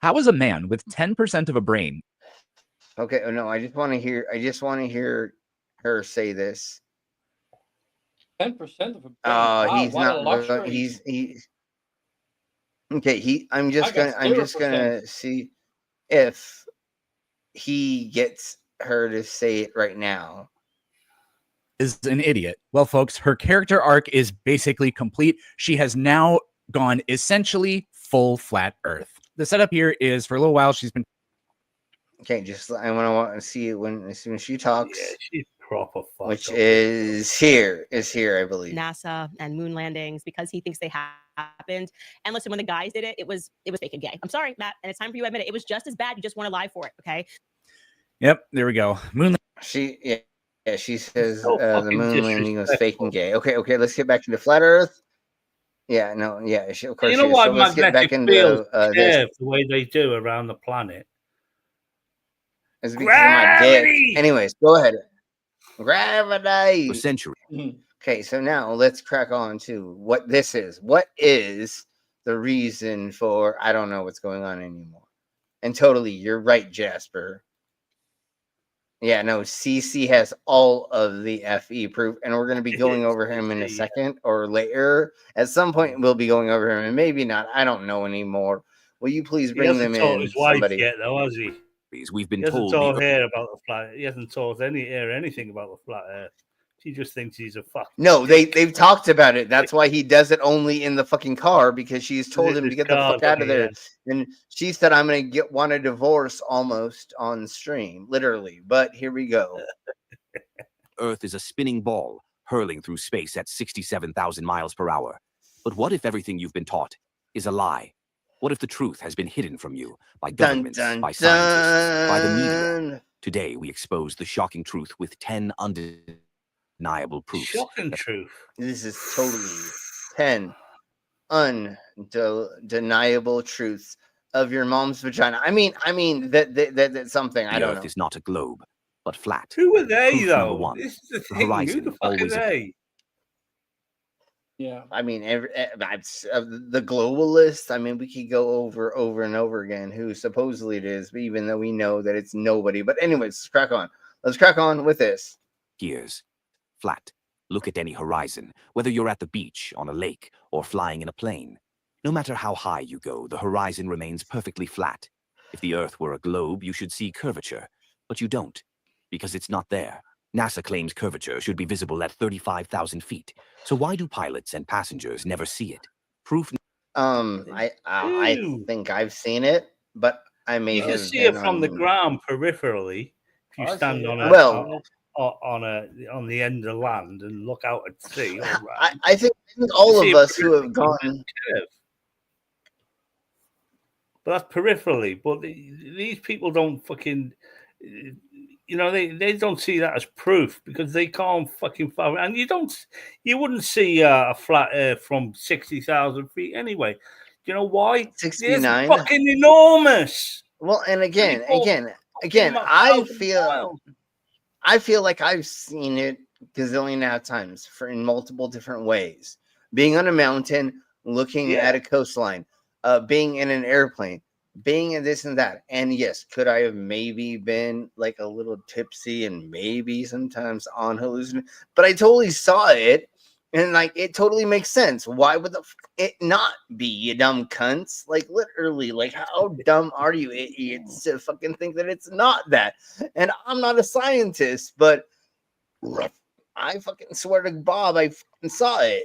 How is a man with 10% of a brain? Okay, no, I just want to hear her say this. 10% of a brain. He's not. He's okay. I'm just gonna see if he gets her to say it right now. Is an idiot. Well, folks, her character arc is basically complete. She has now gone essentially full flat Earth. The setup here is for a little while she's been. Okay, just I want to see it as soon as she talks. Yeah, she's proper. Which is here, I believe. NASA and moon landings because he thinks they happened. And listen, when the guys did it, it was fake and gay. I'm sorry, Matt, and it's time for you to admit it. It was just as bad. You just weren't alive for it, okay? Yep, there we go. Moon. She says the moon landing was fake and gay. Okay, let's get back to the flat Earth. Yeah, no, yeah, of course. You know why let's get back magnetic into fields this. curve the way they do around the planet? It's because of my dick. Anyways, go ahead. Gravity. For centuries. Okay, so now let's crack on to what this is. What is the reason for I don't know what's going on anymore? And totally, you're right, Jasper. Yeah, no, CC has all of the FE proof, and we're going to be going over him in a second or later. At some point, we'll be going over him, and maybe not. I don't know anymore. Will you please bring them in? His wife Somebody. yet, though, has he? We've been He hasn't told. told her about the flat. He hasn't told anything about the flat Earth. She just thinks he's a fuck. No, they've talked about it. That's why he does it only in the fucking car, because she's told him to get the fuck out of there. And she said, "I'm gonna want a divorce almost on stream, literally." But here we go. Earth is a spinning ball hurling through space at 67,000 miles per hour. But what if everything you've been taught is a lie? What if the truth has been hidden from you by governments, by scientists, by the media? Today, we expose the shocking truth with 10 undeniable proofs. Shocking truth. This is totally 10 undeniable truths of your mom's vagina. I mean that's something. I don't know. The Earth is not a globe, but flat. Who are they, Proof though? number one. This is the The thing. Who horizon the fuck are always they? Yeah. I mean, the globalists. I mean, we could go over and over again who supposedly it is, but even though we know that it's nobody. But anyways, let's crack on. Let's crack on with this. Years. Flat. Look at any horizon, whether you're at the beach, on a lake, or flying in a plane. No matter how high you go, the horizon remains perfectly flat. If the Earth were a globe, you should see curvature, but you don't, because it's not there. NASA claims curvature should be visible at 35,000 feet. So why do pilots and passengers never see it? Proof. I think I've seen it, but I may You have can see it from the on- ground peripherally. If you stand on a Well- on the end of land and look out at sea. I think all of us who have gone. but that's peripherally. But these people don't fucking, they don't see that as proof because they can't fucking follow. And you wouldn't see a flat Earth from 60,000 feet anyway. Do you know why? 69. It's fucking enormous. Well, and again, I feel like I've seen it gazillion of times in multiple different ways. Being on a mountain, looking at a coastline, being in an airplane, being in this and that. And yes, could I have maybe been like a little tipsy and maybe sometimes on hallucination? But I totally saw it. And like it totally makes sense. Why would it not be, you dumb cunts? Like literally, like how dumb are you idiots to fucking think that it's not that? And I'm not a scientist, but I fucking swear to Bob, I fucking saw it.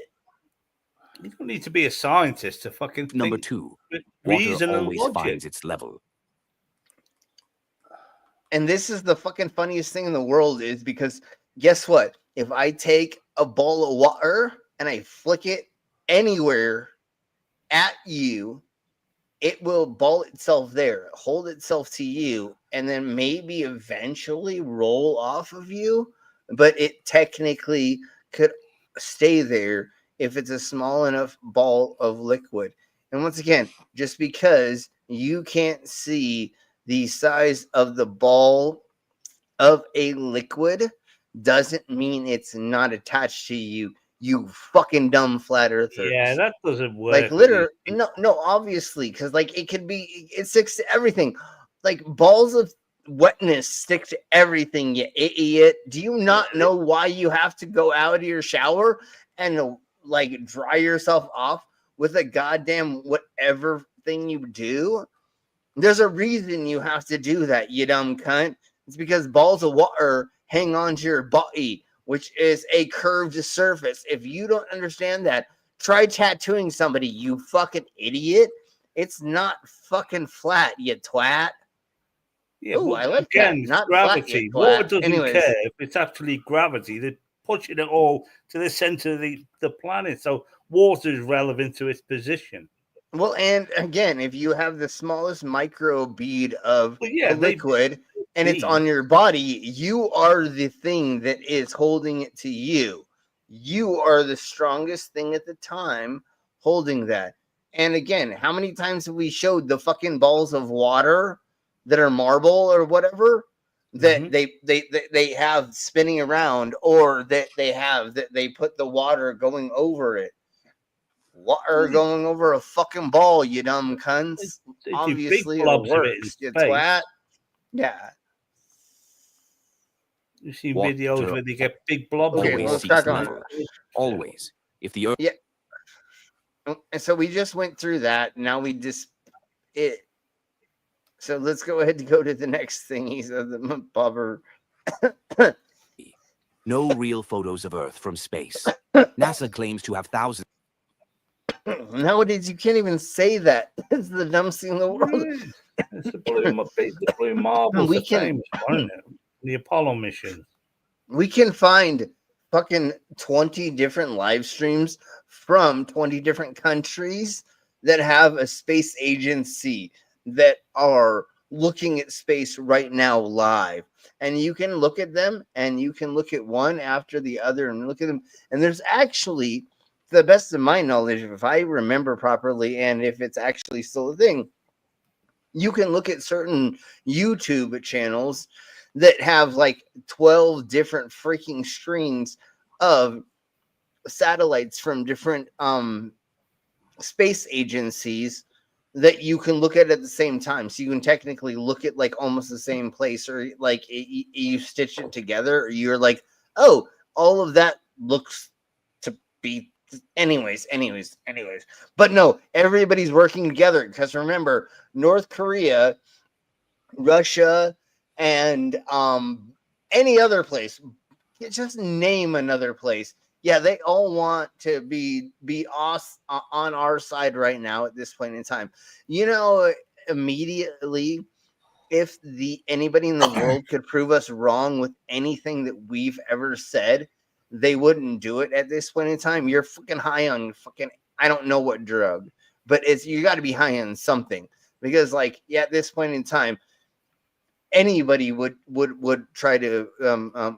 You don't need to be a scientist to fucking Number think 2, reason water and always logic. finds its level. And this is the fucking funniest thing in the world is because guess what? If I take a ball of water and I flick it anywhere at you, it will ball itself there, hold itself to you, and then maybe eventually roll off of you. But it technically could stay there if it's a small enough ball of liquid. And once again, just because you can't see the size of the ball of a liquid doesn't mean it's not attached to you, you fucking dumb flat earthers. Yeah, that doesn't work. Like literally, no, obviously, because like it sticks to everything. Like balls of wetness stick to everything, you idiot. Do you not know why you have to go out of your shower and like dry yourself off with a goddamn whatever thing you do? There's a reason you have to do that, you dumb cunt. It's because balls of water hang on to your body, which is a curved surface. If you don't understand that, try tattooing somebody, you fucking idiot. It's not fucking flat, you twat. Yeah, Ooh, I like again, that. Not gravity. flat, Water doesn't Anyways. care if it's actually gravity. They're pushing it all to the center of the planet. So water is relevant to its position. Well, and again, if you have the smallest micro bead of a liquid and it's on your body, you are the thing that is holding it to you. You are the strongest thing at the time holding that. And again, how many times have we showed the fucking balls of water that are marble or whatever that they have spinning around, or that they put the water going over it? Water going over a fucking ball, you dumb cunts. Obviously, it works. You twat. Yeah. You see videos where they get big blobs. Okay, let's back on. Always. If the earth. Yeah. And so we just went through that. Now we just it. So let's go ahead and go to the next thing. He said the bobber. No real photos of Earth from space. NASA claims to have thousands. Nowadays, you can't even say that. It's the dumbest thing in the world. It's the blue marbles. We can, the Apollo mission. We can find fucking 20 different live streams from 20 different countries that have a space agency that are looking at space right now live. And you can look at them, and you can look at one after the other and look at them. And there's actually, to the best of my knowledge, if I remember properly, and if it's actually still a thing, you can look at certain YouTube channels that have like 12 different freaking streams of satellites from different space agencies that you can look at the same time. So you can technically look at like almost the same place, or like you stitch it together, or you're like, oh, all of that looks to be anyways. But no, everybody's working together, because remember, North Korea, Russia, and any other place, just name another place. Yeah, they all want to be on our side right now at this point in time. You know, immediately, if anybody in the world could prove us wrong with anything that we've ever said, they wouldn't do it at this point in time. You're fucking high on fucking, I don't know what drug, but you got to be high on something, because, like, yeah, at this point in time, anybody would try to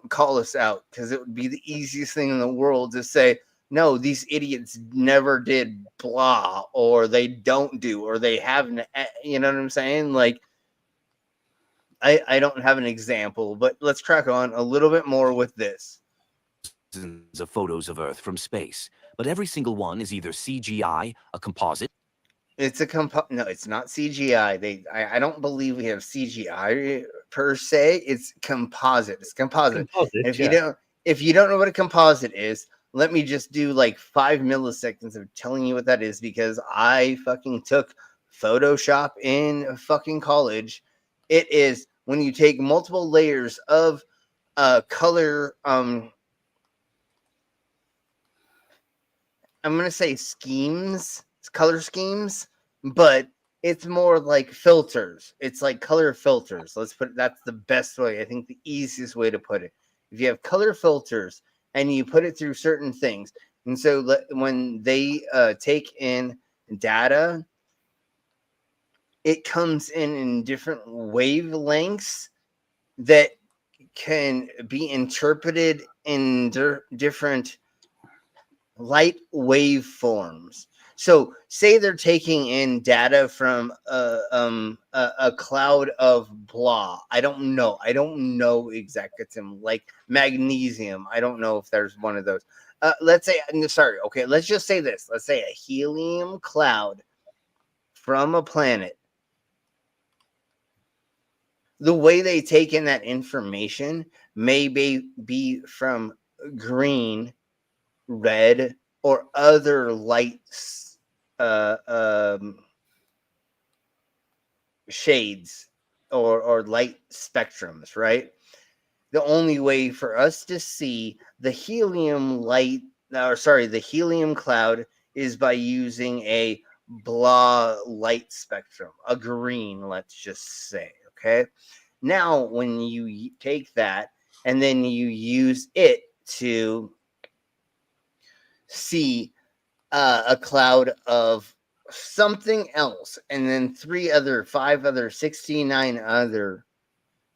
call us out, because it would be the easiest thing in the world to say, no, these idiots never did blah, or they don't do, or they haven't. You know what I'm saying? Like, I don't have an example, but let's crack on a little bit more with this. Of photos of Earth from space, but every single one is either CGI, a composite. It's a no, it's not CGI. I don't believe we have CGI per se. It's composite. It's composite. If you don't know what a composite is, let me just do like 5 milliseconds of telling you what that is, because I fucking took Photoshop in fucking college. It is when you take multiple layers of color. I'm gonna say schemes. Color schemes, but it's more like filters. It's like color filters. Let's put it, that's the best way. I think the easiest way to put it. If you have color filters and you put it through certain things, and so when they take in data, it comes in different wavelengths that can be interpreted in different light waveforms. So, say they're taking in data from a cloud of blah. I don't know exactly. Like magnesium. I don't know if there's one of those. Let's say, sorry. Okay, let's just say this. Let's say a helium cloud from a planet. The way they take in that information may be from green, red, or other lights. Shades or light spectrums, right? The only way for us to see the helium the helium cloud is by using a blah light spectrum, a green, let's just say. Okay, now when you take that and then you use it to see a cloud of something else, and then 5 other, 69 other.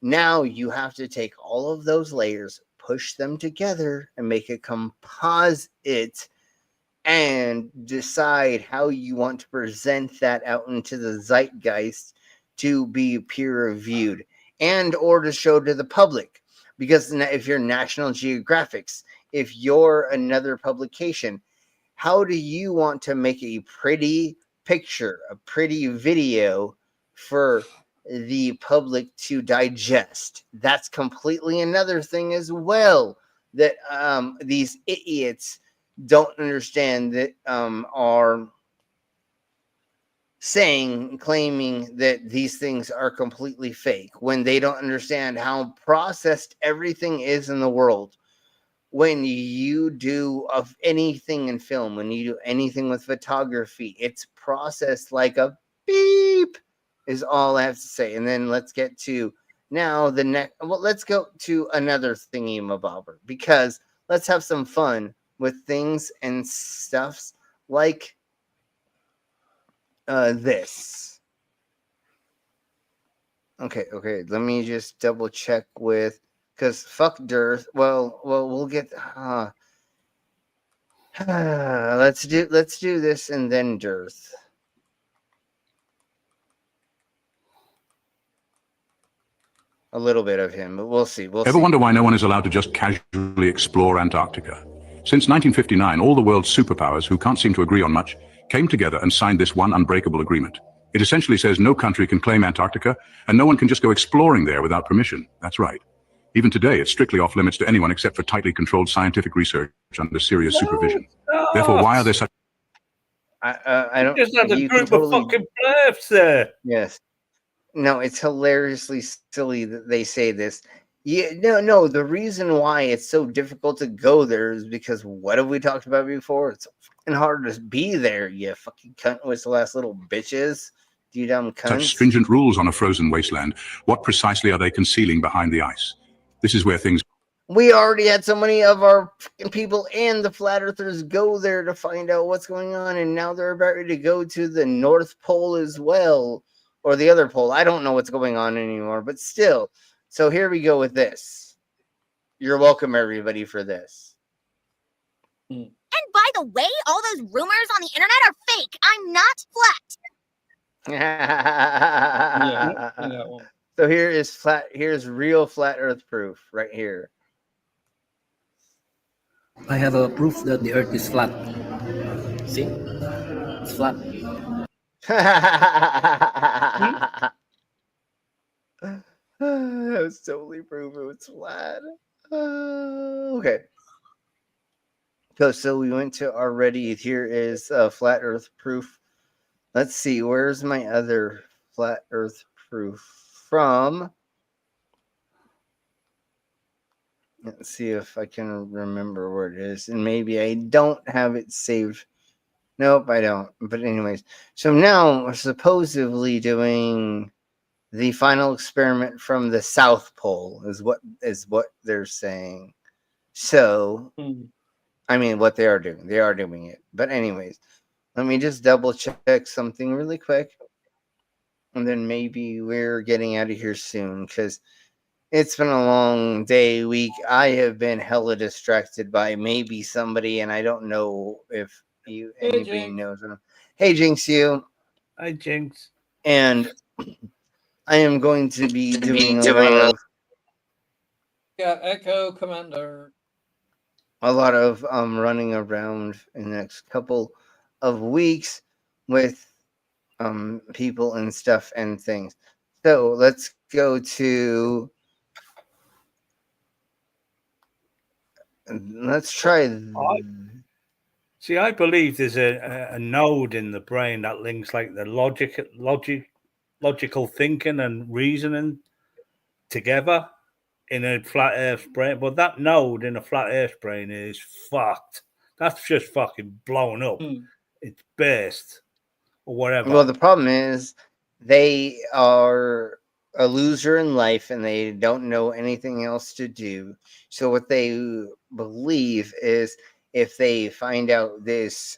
Now you have to take all of those layers, push them together, and make a composite, and decide how you want to present that out into the zeitgeist to be peer reviewed and or to show to the public. Because if you're National Geographics, if you're another publication, how do you want to make a pretty picture, a pretty video for the public to digest? That's completely another thing as well that these idiots don't understand, that are claiming that these things are completely fake, when they don't understand how processed everything is in the world. When you do of anything in film, when you do anything with photography, it's processed like a beep, is all I have to say. And then let's get to now the next. Well, let's go to another thingy mabobber, because let's have some fun with things and stuffs like this. Okay. Let me just double check with. Because fuck Dearth. Well, we'll get. Let's do this and then Dearth. A little bit of him, but we'll see. Ever wonder why no one is allowed to just casually explore Antarctica? Since 1959, all the world's superpowers, who can't seem to agree on much, came together and signed this one unbreakable agreement. It essentially says no country can claim Antarctica, and no one can just go exploring there without permission. That's right. Even today, it's strictly off limits to anyone except for tightly controlled scientific research under serious supervision. Therefore, why are there such... I don't... Just had a group of fucking Pervs there. Yes. No, it's hilariously silly that they say this. Yeah, no. The reason why it's so difficult to go there is because what have we talked about before? It's fucking hard to be there, you fucking cunt whistle ass little bitches. You dumb cunts. Such stringent rules on a frozen wasteland. What precisely are they concealing behind the ice? This is where things... We already had so many of our people and the flat earthers go there to find out what's going on, and now they're about ready to go to the North Pole as well. or the other pole. I don't know what's going on anymore, but still. So here we go with this. You're welcome, everybody, for this. And by the way, all those rumors on the internet are fake. I'm not flat. So here's real flat earth proof right here. I have a proof that the earth is flat. See? It's flat. That was totally proof it was flat. Okay. So we went to already. Here is flat earth proof. Let's see. Where's my other flat earth proof from? Let's see if I can remember where it is. And maybe I don't have it saved. Nope, I don't. But anyways. So now we're supposedly doing the final experiment from the South Pole is what they're saying. So, I mean, what they are doing. They are doing it. But anyways, let me just double check something really quick. And then maybe we're getting out of here soon because it's been a long day, week. I have been hella distracted by maybe somebody, and I don't know if anybody knows them. Hey, Jinx, you. Hi, Jinx. And I am going to be doing a lot of Echo Commander. Running around in the next couple of weeks with people and stuff and things. So let's go to let's try. See, I believe there's a node in the brain that links like the logical thinking and reasoning together in a flat Earth brain. But that node in a flat Earth brain is fucked. That's just fucking blown up. It's burst or whatever. Well, the problem is they are a loser in life and they don't know anything else to do. So what they believe is if they find out this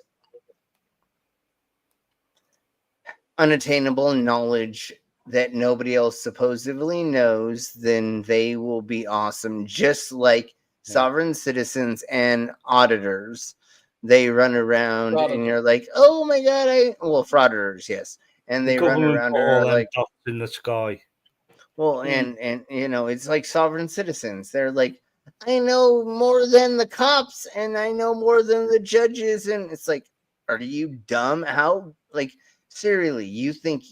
unattainable knowledge that nobody else supposedly knows, then they will be awesome. Just like sovereign citizens and auditors. They run around and you're like, oh my God, frauditors, yes. And they run around and are like dots in the sky. Well, and you know, it's like sovereign citizens. They're like, I know more than the cops and I know more than the judges. And it's like, are you dumb? How, like, seriously, you think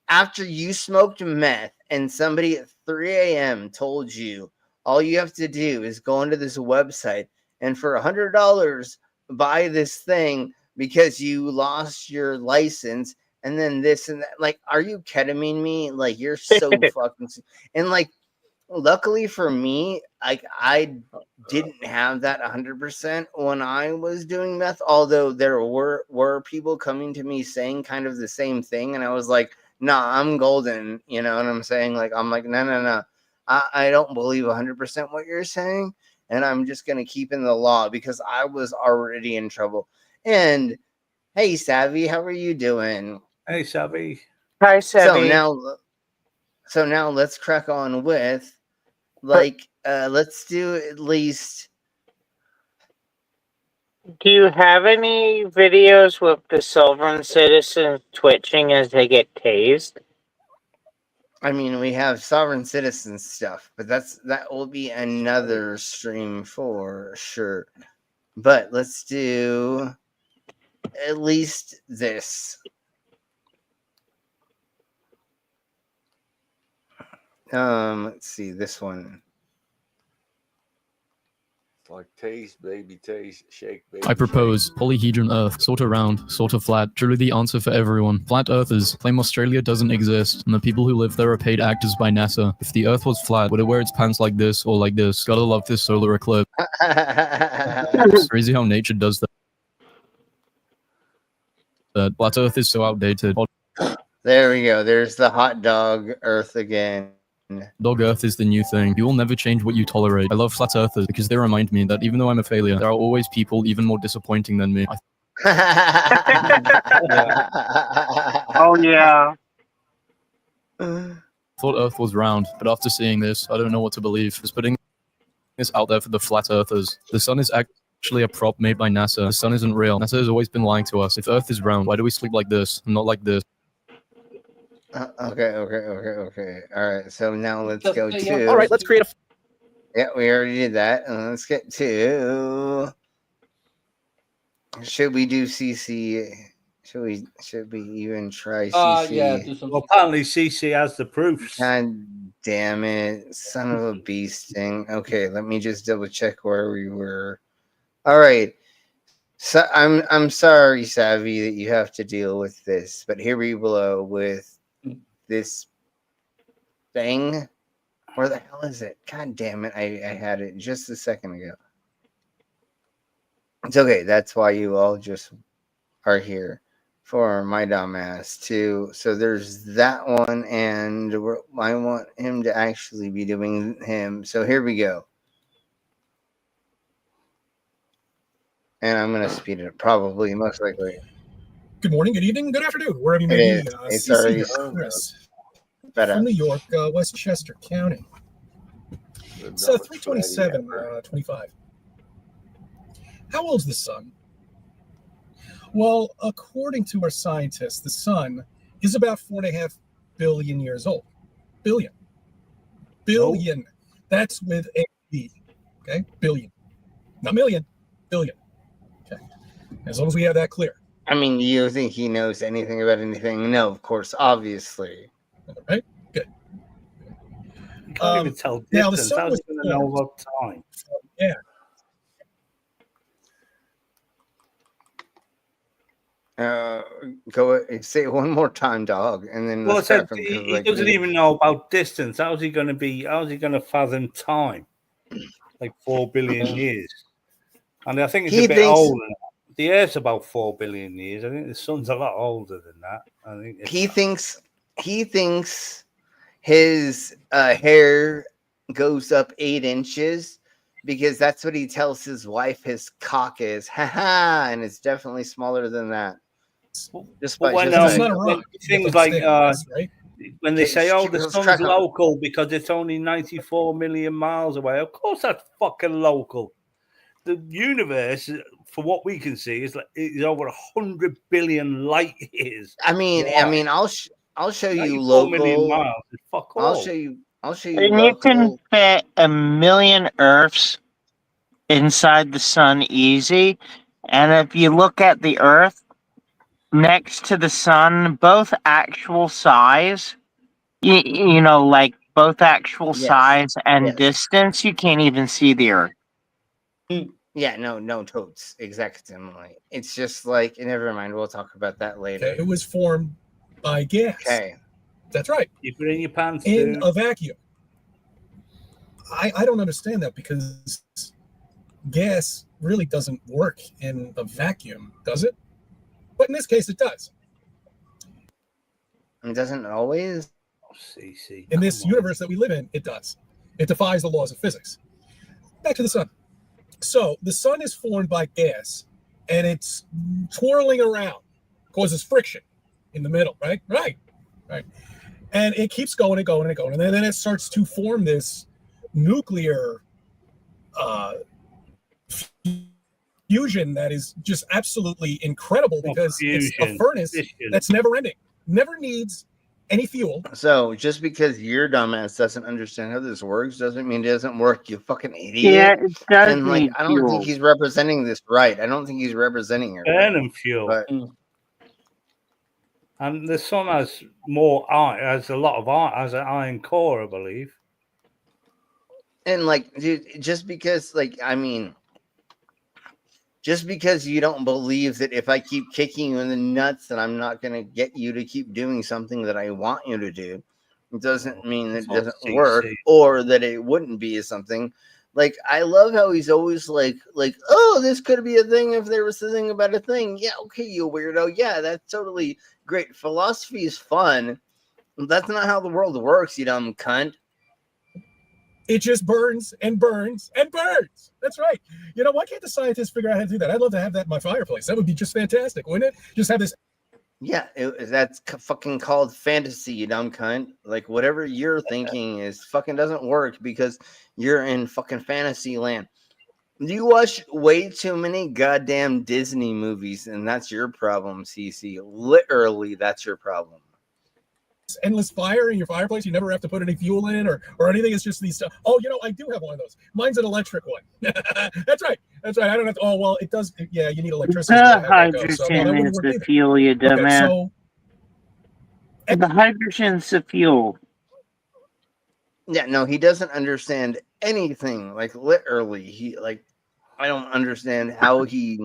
after you smoked meth and somebody at 3 a.m. told you all you have to do is go onto this website and for $100 buy this thing because you lost your license and then this and that. Like, are you ketamine me? Like, you're so fucking. And like, luckily for me, like I didn't have that 100% when I was doing meth. Although there were people coming to me saying kind of the same thing, and I was like, "Nah, I'm golden." You know what I'm saying? Like, I'm like, no. I don't believe 100% what you're saying, and I'm just gonna keep in the law because I was already in trouble. And hey, Savvy, how are you doing? Hey, Savvy. Hi, Savvy. So now let's crack on with, like, let's do at least. Do you have any videos with the sovereign citizens twitching as they get tased? I mean, we have sovereign citizen stuff, but that will be another stream for sure. But let's do at least this. Let's see this one. It's like taste, baby, taste, shake, baby. I propose polyhedron Earth, sort of round, sort of flat, truly the answer for everyone. Flat Earthers claim Australia doesn't exist, and the people who live there are paid actors by NASA. If the Earth was flat, would it wear its pants like this or like this? Gotta love this solar eclipse. It's crazy how nature does that. Flat Earth is so outdated. There we go. There's the hot dog Earth again. Dog Earth is the new thing. You will never change what you tolerate. I love flat earthers because they remind me that even though I'm a failure, there are always people even more disappointing than me. Oh yeah. thought Earth was round, but after seeing this, I don't know what to believe. Just putting this out there for the flat earthers. The sun is actually a prop made by NASA. The sun isn't real. NASA has always been lying to us. If Earth is round, why do we sleep like this and not like this? Okay. All right. So now let's go to. All right, let's create a. Yeah, we already did that. And let's get to. Should we do CC? Should we even try CC? Yeah, do some. Well, apparently CC has the proofs. God damn it, son of a beast thing. Okay, let me just double check where we were. All right. So I'm sorry, Savvy, that you have to deal with this, but here we go with this thing. Where the hell is it? God damn it! I had it just a second ago. It's okay. That's why you all just are here for my dumbass too. So there's that one, and I want him to actually be doing him. So here we go. And I'm gonna speed it up, probably, most likely. Good morning, good evening, good afternoon, wherever you may be. It's CC already here, Chris better. from New York, Westchester County. It's 327-25. How old's the sun? Well, according to our scientists, the sun is about 4.5 billion years old. Billion. That's with a B. Okay, billion, not million. Billion. Okay, as long as we have that clear. I mean, you think he knows anything about anything? No, of course, obviously. All right, good. You can't even tell now distance. the sun How's was he going to know what time? Yeah. Go say it one more time, dog, and then Well, I let's said crack him, 'cause, he like, doesn't even know about distance. How's he going to fathom time? Like 4 billion years. And I think it's He a bit thinks- older. The Earth's about 4 billion years. I think the sun's a lot older than that. I think it's, he thinks his hair goes up 8 inches because that's what he tells his wife his cock is. Ha, and it's definitely smaller than that. Just by, when, just when by, things like when they say, "Oh, the Let's sun's crack 'em. local because it's only 94 million miles away," of course that's fucking local. The universe, for what we can see, is over 100 billion light years. I mean, I'll show you 94 million local. miles. Fuck I'll all. show you And you can fit 1,000,000 Earths inside the sun easy. And if you look at the Earth next to the sun, both actual size, you know, like both actual Yes. size and Yes. distance, you can't even see the Earth. Yeah, no, totes, exactly. It's just like, never mind. We'll talk about that later. Okay, it was formed by gas. Okay. That's right. You put it in your pants in too. a vacuum. I don't understand that because gas really doesn't work in a vacuum, does it? But in this case, it does. It doesn't always. In this universe that we live in, it does. It defies the laws of physics. Back to the sun. So the sun is formed by gas, and it's twirling around, causes friction in the middle, right? Right. And it keeps going and going and going, and then it starts to form this nuclear fusion that is just absolutely incredible because it's a furnace that's never ending, never needs any fuel. So just because your dumbass doesn't understand how this works doesn't mean it doesn't work, you fucking idiot. Yeah, it does And like, need I don't fuel. think he's representing this right. I don't think he's representing it. Burn and fuel. But And the sun has more iron, has a lot of iron, has an iron core, I believe. and like, dude, just because you don't believe that if I keep kicking you in the nuts that I'm not going to get you to keep doing something that I want you to do, it doesn't mean that it doesn't work or that it wouldn't be something. Like, I love how he's always like, oh, this could be a thing if there was a thing about a thing. Yeah, okay, you weirdo. Yeah, that's totally great. Philosophy is fun. That's not how the world works, you dumb cunt. It just burns and burns and burns. That's right. You know, why can't the scientists figure out how to do that? I'd love to have that in my fireplace. That would be just fantastic, wouldn't it? Just have this Yeah, that's fucking called fantasy, you dumb cunt. Like, whatever you're thinking is fucking doesn't work because you're in fucking fantasy land. You watch way too many goddamn Disney movies, and that's your problem, CC. Literally, that's your problem. Endless fire in your fireplace. You never have to put any fuel in or anything. It's just these stuff. Oh, I do have one of those. Mine's an electric one. That's right. I don't have to. Oh, well, it does. Yeah, you need electricity. The hydrogen is the fuel, you dumbass. So the hydrogen's the fuel. Yeah, no, he doesn't understand anything. Like, literally, I don't understand how he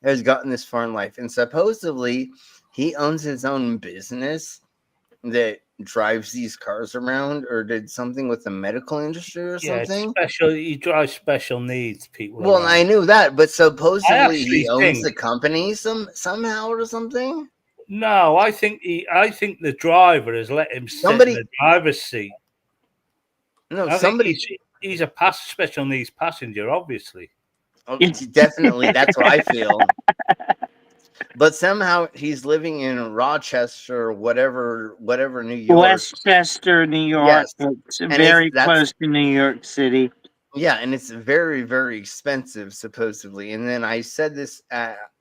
has gotten this far in life. And supposedly, he owns his own business that drives these cars around, or did something with the medical industry or something. He drives special needs people. Well, around. I knew that, but supposedly he actually owns think- the company somehow or something. No, I think the driver has let him sit in the driver's seat. No, he's a special needs passenger, obviously. Oh, definitely, that's what I feel. But somehow he's living in Rochester, whatever, New York. Westchester, New York. Yes. It's And very that's- close to New York City. Yeah, and it's very, very expensive, supposedly. And then I said this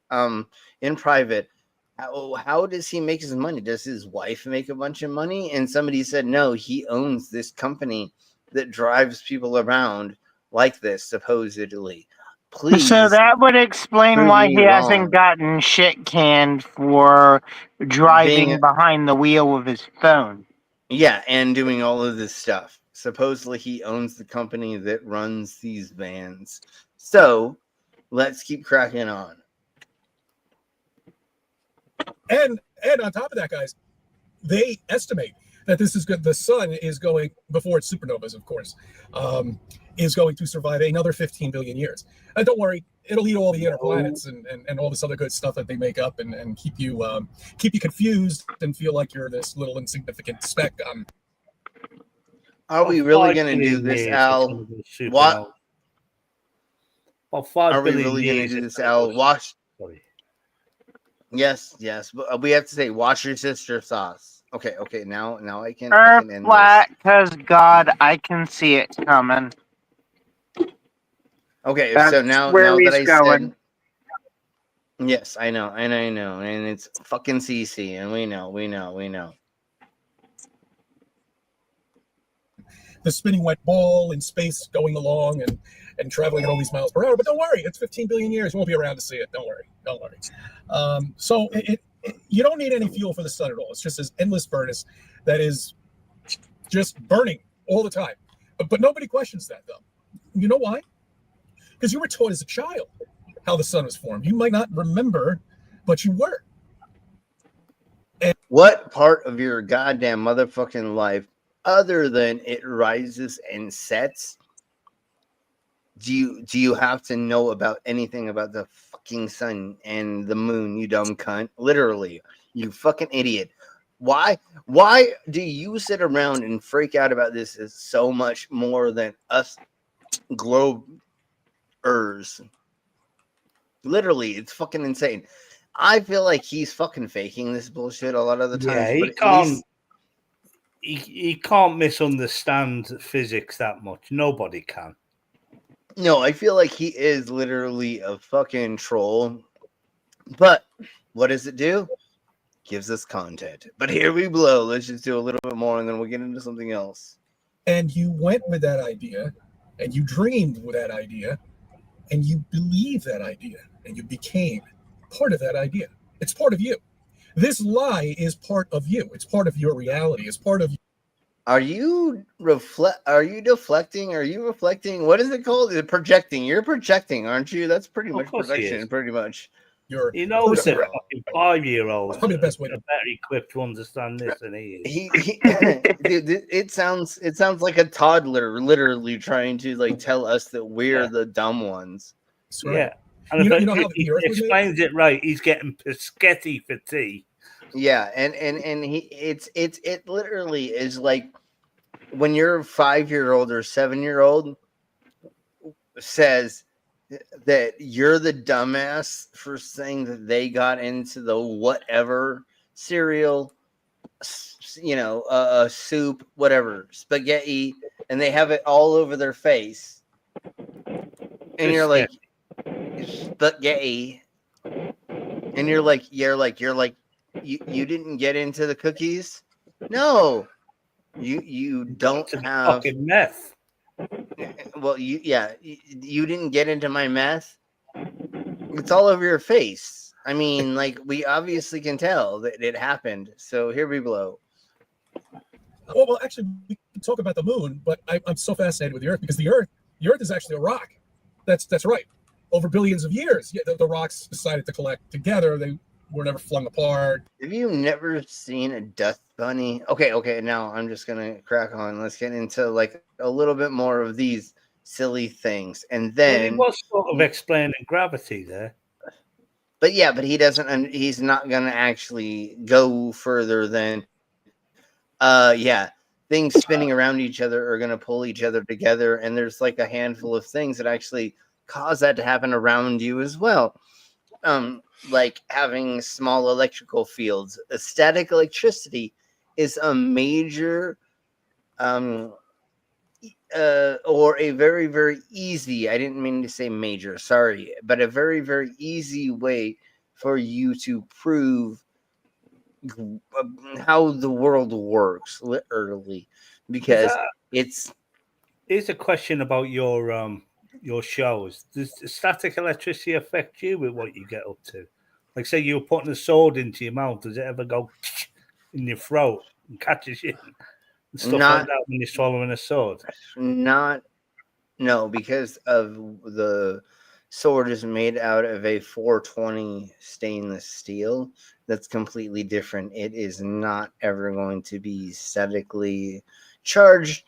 in private. How does he make his money? Does his wife make a bunch of money? And somebody said, no, he owns this company that drives people around like this, supposedly. Please. So that would explain prove why me he hasn't wrong. gotten shit canned for driving behind the wheel of his phone. Yeah, and doing all of this stuff. Supposedly he owns the company that runs these vans. So let's keep cracking on. And on top of that, guys, they estimate that this is good. The sun is going, before it's supernovas, of course, is going to survive another 15 billion years. Don't worry, it'll eat all the inner planets and all this other good stuff that they make up and keep you confused and feel like you're this little insignificant speck. Are we really going to do this, Al? What? Are we really going to do this, Al? Wash. Yes. But we have to say, wash your sister sauce. Okay. Now I can end Flat, because God, I can see it coming. Okay, That's so now where that I he's going. said, yes, I know, and it's fucking CC, and we know. The spinning white ball in space going along and traveling at all these miles per hour. But don't worry, it's 15 billion years. You won't be around to see it. Don't worry. So you don't need any fuel for the sun at all. It's just this endless furnace that is just burning all the time. But nobody questions that, though. You know why? Because you were taught as a child how the sun was formed. You might not remember, but you were. What part of your goddamn motherfucking life, other than it rises and sets, do you have to know about anything about the fucking sun and the moon, you dumb cunt? Literally, you fucking idiot. Why do you sit around and freak out about this as so much more than us globers? Literally, it's fucking insane. I feel like he's fucking faking this bullshit a lot of the times. Yeah, he can't misunderstand physics that much. Nobody can. No, I feel like he is literally a fucking troll. But what does it do? Gives us content. But here we blow. Let's just do a little bit more and then we'll get into something else. And you went with that idea and you dreamed with that idea and you believed that idea and you became part of that idea. It's part of you. This lie is part of you. It's part of your reality. It's part of you. Are you deflecting? Are you reflecting? What is it called? Projecting. You're projecting, aren't you? That's pretty much projection, pretty much. He knows that fucking 5-year-old probably the best way to better equipped to understand this than he is. Dude, it sounds like a toddler literally trying to like tell us that we're the dumb ones. Yeah. And if he explains it right, he's getting Pescetti for tea. Yeah, and it literally is like when your 5-year-old or 7-year-old says, that you're the dumbass for saying that they got into the whatever cereal, soup, whatever, spaghetti, and they have it all over their face. And you're like, spaghetti. And you're like, you didn't get into the cookies? No, you don't have fucking meth. Well, you didn't get into my meth. It's all over your face. I mean, like, we obviously can tell that it happened. So here we blow. Well, actually, we can talk about the moon, but I'm so fascinated with the Earth because the Earth is actually a rock. That's right. Over billions of years, the rocks decided to collect together. They were never flung apart. Have you never seen a dust bunny? Okay. Now I'm just gonna crack on. Let's get into like a little bit more of these silly things, and then he was sort of explaining gravity there. But he doesn't. He's not gonna actually go further than, things spinning around each other are gonna pull each other together, and there's like a handful of things that actually cause that to happen around you as well. Like having small electrical fields. Static electricity is a major, or a very, very easy, I didn't mean to say major, sorry, but a very, very easy way for you to prove how the world works, literally, because Here's a question about your shows. Does static electricity affect you with what you get up to? Like, say you're putting a sword into your mouth, does it ever go in your throat and catches you and stuff like that when you're swallowing a sword? No, because of the sword is made out of a 420 stainless steel. That's completely different. It is not ever going to be statically charged.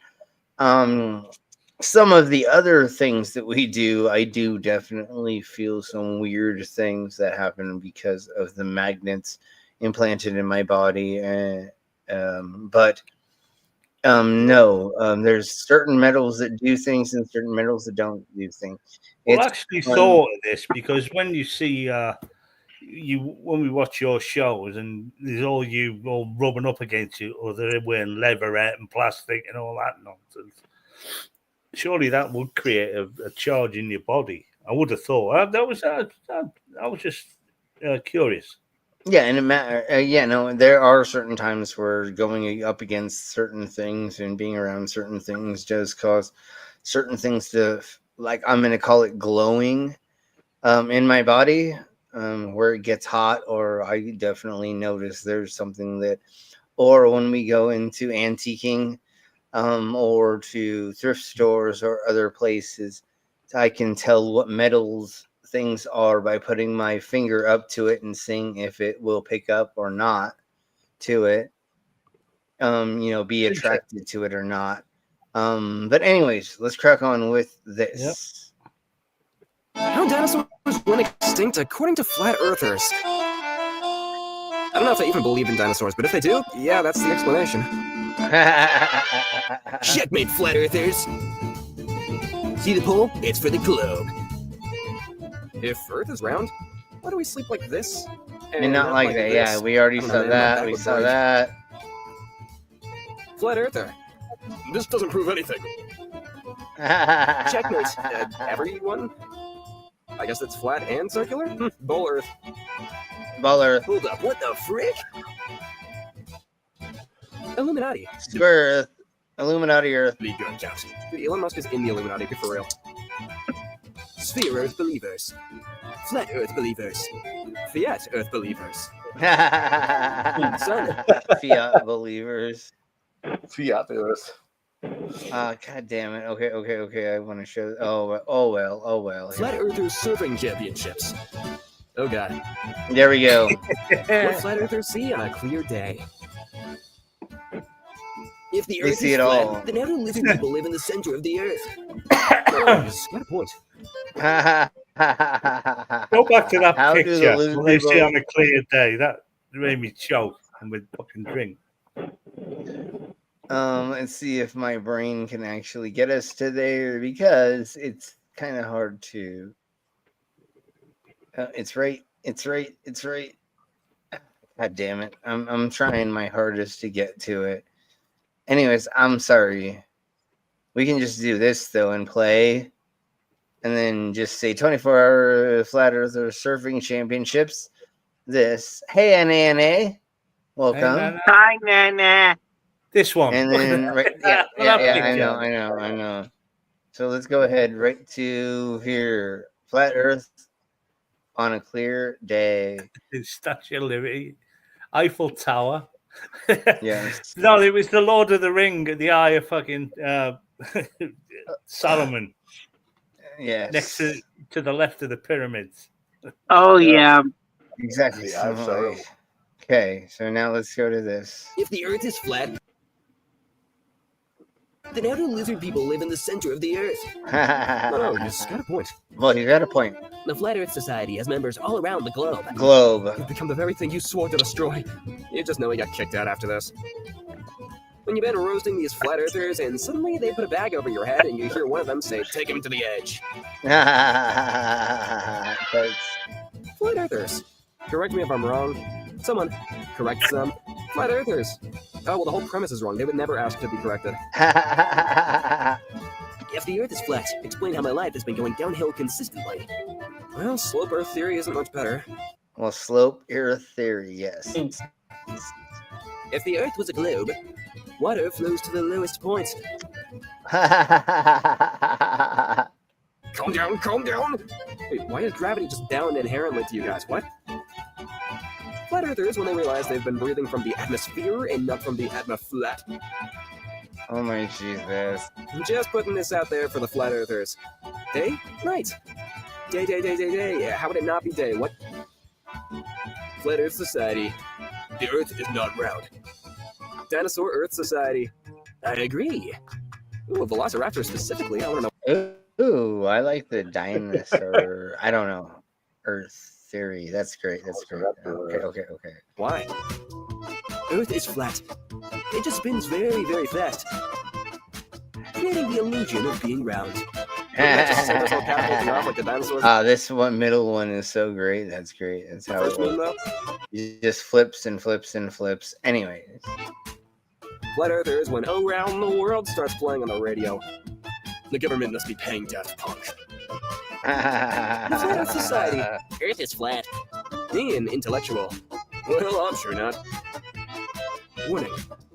Some of the other things that we do, I do definitely feel some weird things that happen because of the magnets implanted in my body. There's certain metals that do things and certain metals that don't do things. Well, I actually thought of this because when you see when we watch your shows and there's all you all rubbing up against you, or they're wearing leatherette and plastic and all that nonsense. Surely that would create a charge in your body. I would have thought. I was just curious. Yeah, and there are certain times where going up against certain things and being around certain things does cause certain things to, like, I'm going to call it glowing in my body, where it gets hot, or I definitely notice there's something that, or when we go into antiquing, or to thrift stores or other places, I can tell what metals things are by putting my finger up to it and seeing if it will pick up or not to it. Be attracted to it or not. But anyways, let's crack on with this. How dinosaurs went extinct according to flat earthers. I don't know if they even believe in dinosaurs, but if they do, yeah, that's the explanation. Checkmate, flat earthers. See the pole? It's for the globe. If Earth is round, why do we sleep like this? And not like that. This? Yeah, we already saw that. We saw that. Flat earther. This doesn't prove anything. Checkmate. Everyone? I guess it's flat and circular? Bowl Earth. Ball Earth. Hold up, what the frick? Illuminati. Square Earth. Illuminati Earth. Dude, Elon Musk is in the Illuminati, be for real. Sphere Earth believers. Flat Earth believers. Fiat Earth believers. Fiat believers. Fiat Earth. God damn it. Okay. I want to show. Oh well. Flat Earthers serving championships. Oh god. There we go. What flat earthers see on a clear day? If the They Earth see is it flat, all. then how do lizard people live in the center of the Earth? Got a point. Go back to that How do the picture. lizard What they see people- on a clear day. That made me choke and with fucking drink. Let's see if my brain can actually get us to there, because it's kind of hard to It's right. It's right. It's right. God damn it! I'm trying my hardest to get to it. Anyways, I'm sorry. We can just do this though and play, and then just say 24-hour flat earther surfing championships. This. Hey, Anna. Welcome. Hi, Nana. This one. And Look at then that. right, Look at that picture. I know. So let's go ahead right to here. Flat Earth on a clear day. Statue of Liberty, Eiffel Tower. Yes. No, it was the Lord of the Ring, the Eye of fucking Solomon. Yes. Next to the left of the pyramids. Oh yeah. Exactly. The I've sorry. Okay, so now let's go to this. If the Earth is flat, then how do lizard people live in the center of the Earth? Oh, he's got a point. Well, he's got a point. The Flat Earth Society has members all around the globe. You've become the very thing you swore to destroy. You just know he got kicked out after this. When you've been roasting these flat earthers and suddenly they put a bag over your head and you hear one of them say, "Take him to the edge." Flat earthers. Correct me if I'm wrong. Someone correct them. Flat earthers. Oh, well, the whole premise is wrong. They would never ask to be corrected. If the Earth is flat, explain how my life has been going downhill consistently. Well, slope Earth theory isn't much better. Well, slope Earth theory, yes. If the Earth was a globe, water flows to the lowest point. Calm down, calm down. Wait, why is gravity just down inherently to you guys? What? Flat earthers, when they realize they've been breathing from the atmosphere and not from the atmoflat. Oh my Jesus. I'm just putting this out there for the flat earthers. Day? Night. Day. Yeah, how would it not be day? What? Flat Earth Society. The Earth is not round. Dinosaur Earth Society. I agree. Ooh, a velociraptor specifically. I want to know. Ooh, I like the dinosaur. I don't know. Earth theory. That's great. That's great. Okay. Why? Earth is flat. It just spins very, very fast, creating the illusion of being round. This middle one is so great. That's great. That's how it works. It just flips and flips and flips. Anyways. Flat Earthers, when Around the World starts playing on the radio. The government must be paying Daft Punk. Flat Earth Society. Earth is flat. Being intellectual. Well, I'm sure not. Warning.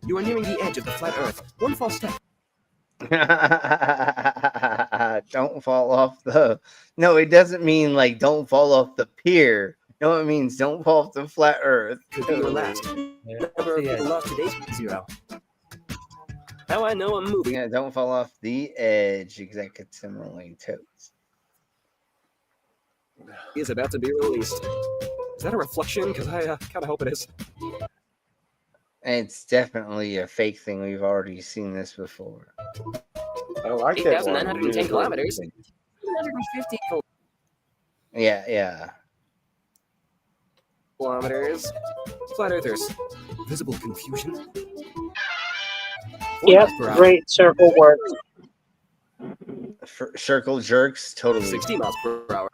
You are nearing the edge of the flat Earth. One false step. Don't fall off the... No, it doesn't mean like don't fall off the pier. No, it means don't fall off the flat Earth. Could be your last. Number of people lost today's 0. How I know I'm moving. Yeah, don't fall off the edge. Executively totes. He is about to be released. Is that a reflection? Because I kind of hope it is. It's definitely a fake thing. We've already seen this before. I like that one. 8,910 kilometers. 250 Yeah. Kilometers. Flat Earthers. Visible confusion. Yep, great circle work. Circle jerks, totally. 60 miles per hour.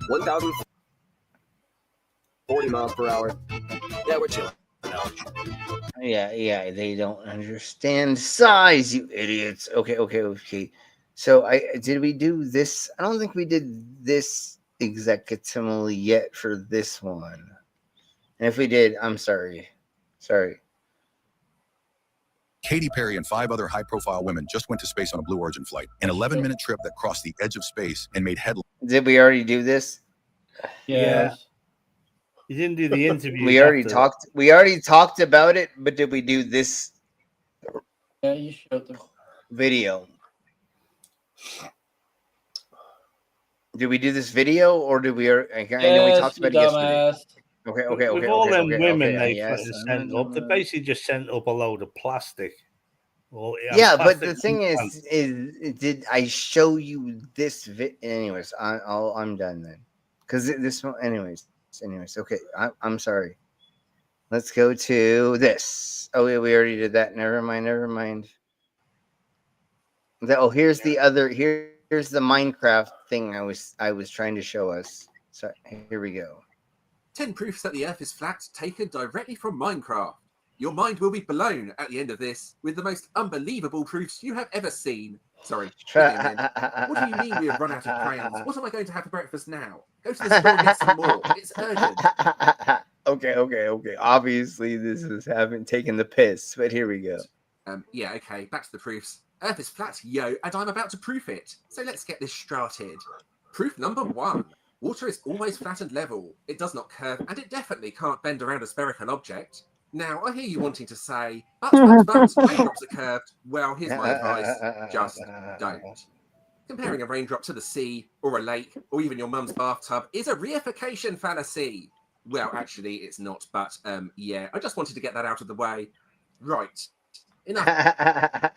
1,040 miles per hour. Yeah, we're chilling. Yeah, they don't understand size, you idiots. Okay. So did we do this? I don't think we did this executively yet for this one. And if we did, I'm sorry. Katy Perry and 5 other high-profile women just went to space on a Blue Origin flight, an 11-minute trip that crossed the edge of space and made headlines. Did we already do this? Yeah. You didn't do the interview. We already talked about it, but did we do this? Yeah, you showed them. Video. Did we do this video or did we? I know we talked about it yesterday. Okay. With all them women they sent up, they basically just sent up a load of plastic. Well, yeah, but the thing is, did I show you this? Anyways, I'm done then, because this one. Anyways. Okay, I'm sorry. Let's go to this. Oh, we already did that. Never mind. Here's the other. Here's here's the Minecraft thing I was trying to show us. So here we go. 10 proofs that the Earth is flat taken directly from Minecraft. Your mind will be blown at the end of this with the most unbelievable proofs you have ever seen. Sorry, what do you mean we have run out of crayons? What am I going to have for breakfast now? Go to the store and get some more. It's urgent. Okay. Obviously, this is having taken the piss, but here we go. Yeah, okay, back to the proofs. Earth is flat, yo, and I'm about to proof it. So let's get this started. Proof number 1. Water is always flat and level. It does not curve, and it definitely can't bend around a spherical object. Now, I hear you wanting to say, but raindrops are curved. Well, here's my advice. Just don't. Comparing a raindrop to the sea, or a lake, or even your mum's bathtub is a reification fallacy. Well, actually, it's not, but yeah, I just wanted to get that out of the way. Right. Enough.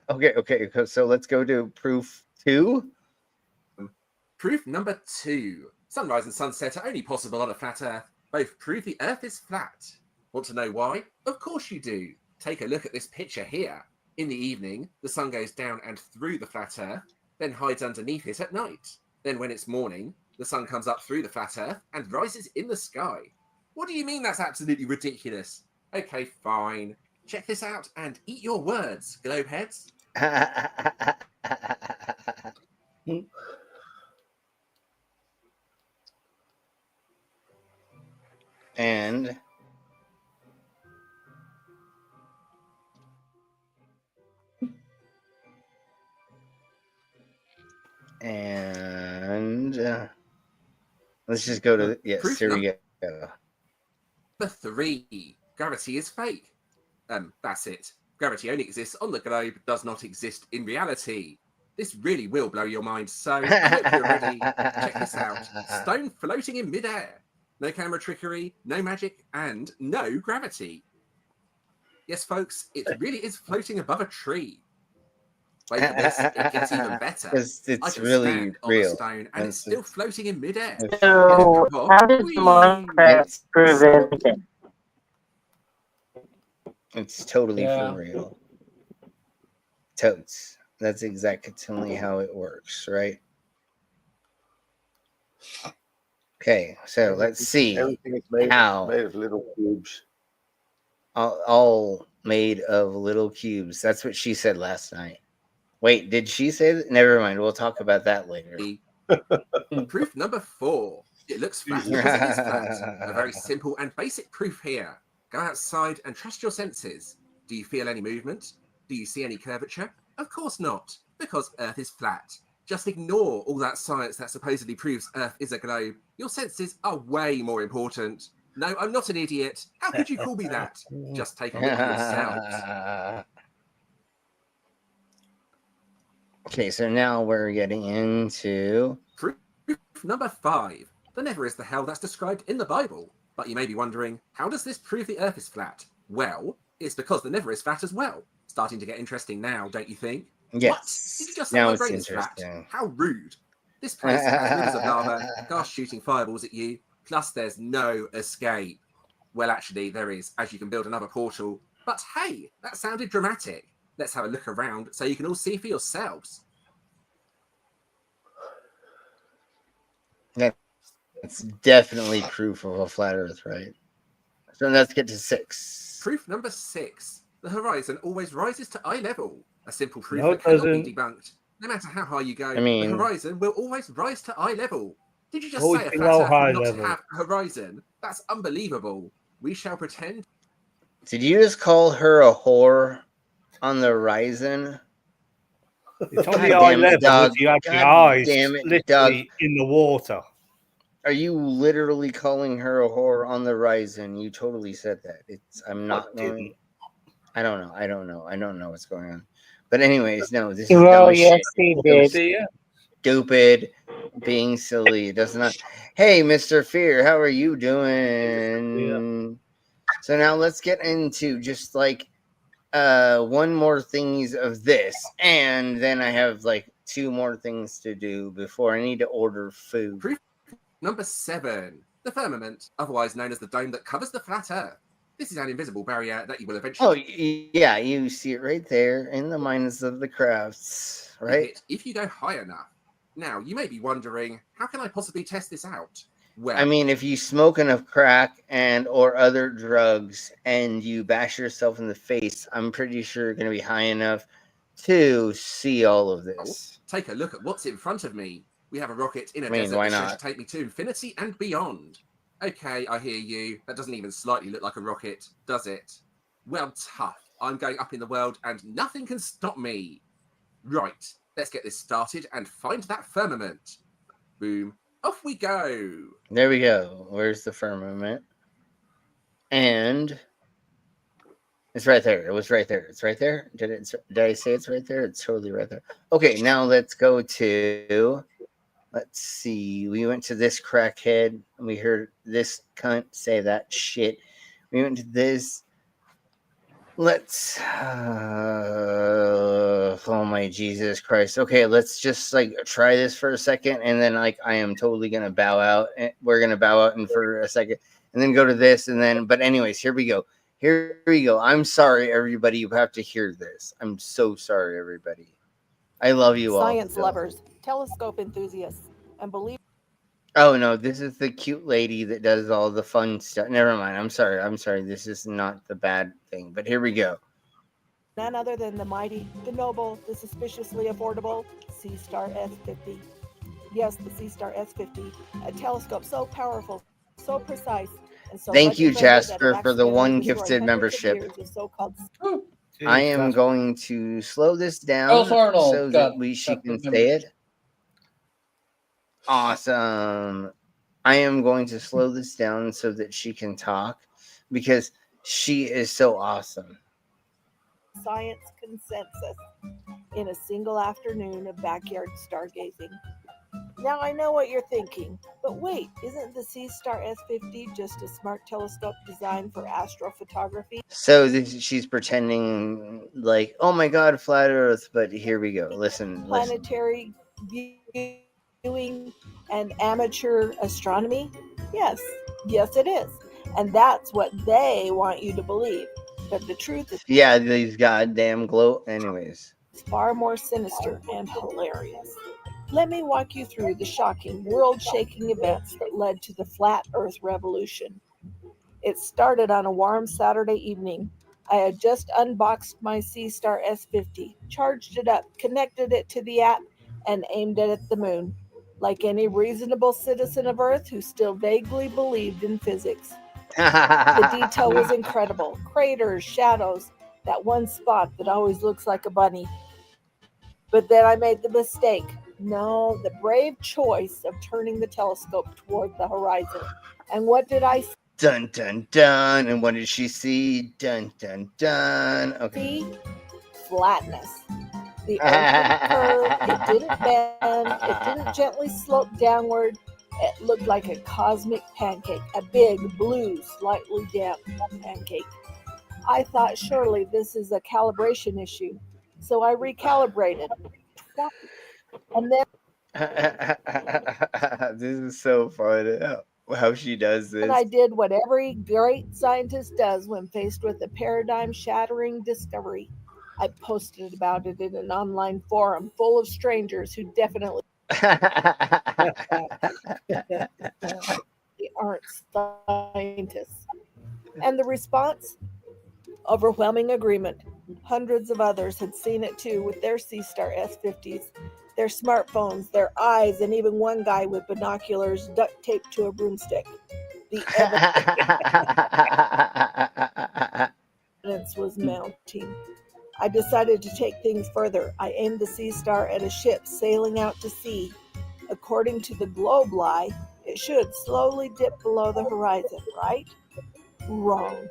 Okay, so let's go to proof 2. Proof number 2. Sunrise and sunset are only possible on a flat Earth. Both prove the Earth is flat. Want to know why? Of course you do. Take a look at this picture here. In the evening, the sun goes down and through the flat Earth, then hides underneath it at night. Then when it's morning, the sun comes up through the flat Earth and rises in the sky. What do you mean that's absolutely ridiculous? Okay, fine. Check this out and eat your words, globeheads. And let's just go to yes. Here we go. Number 3. Gravity is fake. That's it. Gravity only exists on the globe, does not exist in reality. This really will blow your mind, so I hope you're ready. Check this out. Stone floating in midair. No camera trickery, no magic, and no gravity. Yes, folks, it really is floating above a tree. Wait for this, it gets even better. It's really real. Stone and it's still floating in midair. So, how does Minecraft prove anything? It's totally for real. Totes. That's exactly how it works, right? Okay, so let's see Everything is made of little cubes. All made of little cubes. That's what she said last night. Wait, did she say that? Never mind. We'll talk about that later. Proof number 4. It looks flat because it is flat. A very simple and basic proof here. Go outside and trust your senses. Do you feel any movement? Do you see any curvature? Of course not, because Earth is flat. Just ignore all that science that supposedly proves Earth is a globe. Your senses are way more important. No, I'm not an idiot. How could you call me that? Just take a look yourselves. Okay, so now we're getting into proof number 5. There never is the hell that's described in the Bible. But you may be wondering, how does this prove the Earth is flat? Well, it's because the never is flat as well. Starting to get interesting now, don't you think? Yes. What? Did you just say Now my it's brain is flat? interesting. How rude. This place has rivers of lava, gas shooting fireballs at you, plus there's no escape. Well, actually, there is, as you can build another portal. But hey, that sounded dramatic. Let's have a look around so you can all see for yourselves. It's definitely proof of a flat Earth, right? So let's get to 6. Proof number 6. The horizon always rises to eye level. A simple proof No, that cannot doesn't. be debunked. No matter how high you go, I mean- the horizon will always rise to eye level. Did you just Always say a below flat high Earth would not level. have a horizon? That's unbelievable. We shall pretend. Did you just call her a whore on the horizon? It's on God the eye damn it, level, dog. but you have the God eyes damn it, literally Doug. in the water. Are you literally calling her a whore on the horizon? You totally said that. I'm not going. I don't know. I don't know what's going on. But anyways, no, this is Well, dumb as yes, shit. he did. Stupid, being silly. It does not. Hey, Mr. Fear, how are you doing? So now let's get into just like one more things of this, and then I have like 2 more things to do before I need to order food. Proof number 7. The firmament, otherwise known as the dome that covers the flat Earth. This is an invisible barrier that you will Oh, eventually yeah, you see it right there in the minds of the crafts, right? hit if you go high enough. Now, you may be wondering, how can I possibly test this out? Well, I mean, if you smoke enough crack and or other drugs and you bash yourself in the face, I'm pretty sure you're going to be high enough to see all of this. take a look at what's in front of me. We have a rocket in a I mean, desert why that's going not? to take me to infinity and beyond. Okay, I hear you. That doesn't even slightly look like a rocket, does it? Well, tough. I'm going up in the world and nothing can stop me. Right, let's get this started and find that firmament. Boom. Off we go. There we go. Where's the firmament? And it's right there. It was right there. It's right there. Did I say it's right there? It's totally right there. Okay, now let's go to. Let's see. We went to this crackhead and we heard this cunt say that shit. We went to this. Let's. Oh my Jesus Christ. Okay, let's just like try this for a second, and then like I am totally gonna bow out. We're gonna bow out in for a second, and then go to this, and then. But anyways, here we go. Here we go. I'm sorry, everybody. You have to hear this. I'm so sorry, everybody. I love you all. Science still. lovers, telescope enthusiasts, and believe. Oh no, this is the cute lady that does all the fun stuff. Never mind. I'm sorry. I'm sorry. This is not the bad thing. But here we go. None other than the mighty, the noble, the suspiciously affordable C-Star S50. Yes, the C-Star S50, a telescope so powerful, so precise, and so Thank you, budget-friendly that it Jasper, for the accidentally one destroyed gifted hundreds of membership. years of so-called. I am going to slow this down Charles Arnold so got that she the can say membership. it. Awesome. I am going to slow this down so that she can talk because she is so awesome. Science consensus in a single afternoon of backyard stargazing. Now I know what you're thinking, but wait, isn't the C-Star S50 just a smart telescope designed for astrophotography? So she's pretending like, oh my God, flat Earth. But here we go. Listen. Planetary viewing and amateur astronomy? Yes, it is. And that's what they want you to believe. But the truth is, Yeah, these goddamn glow. Anyways. far more sinister and hilarious. Let me walk you through the shocking, world-shaking events that led to the flat Earth revolution. It started on a warm Saturday evening. I had just unboxed my C-Star S50, charged it up, connected it to the app, and aimed it at the moon, like any reasonable citizen of Earth who still vaguely believed in physics. The detail was incredible. Craters, shadows, that one spot that always looks like a bunny. But then I made the mistake. No, the brave choice of turning the telescope toward the horizon. And what did I see? Dun, dun, dun. And what did she see? Dun, dun, dun. Okay. Flatness. The Earth curved, it didn't bend, it didn't gently slope downward. It looked like a cosmic pancake, a big, blue, slightly damp pancake. I thought surely this is a calibration issue, so I recalibrated. And then This is so funny how she does this. and I did what every great scientist does when faced with a paradigm-shattering discovery. I posted about it in an online forum full of strangers who definitely aren't scientists. And the response? Overwhelming agreement. Hundreds of others had seen it too with their C-Star S50s, their smartphones, their eyes, and even one guy with binoculars duct taped to a broomstick. The evidence was mounting. I decided to take things further. I aimed the C-Star at a ship sailing out to sea. According to the globe lie, it should slowly dip below the horizon, right? Wrong.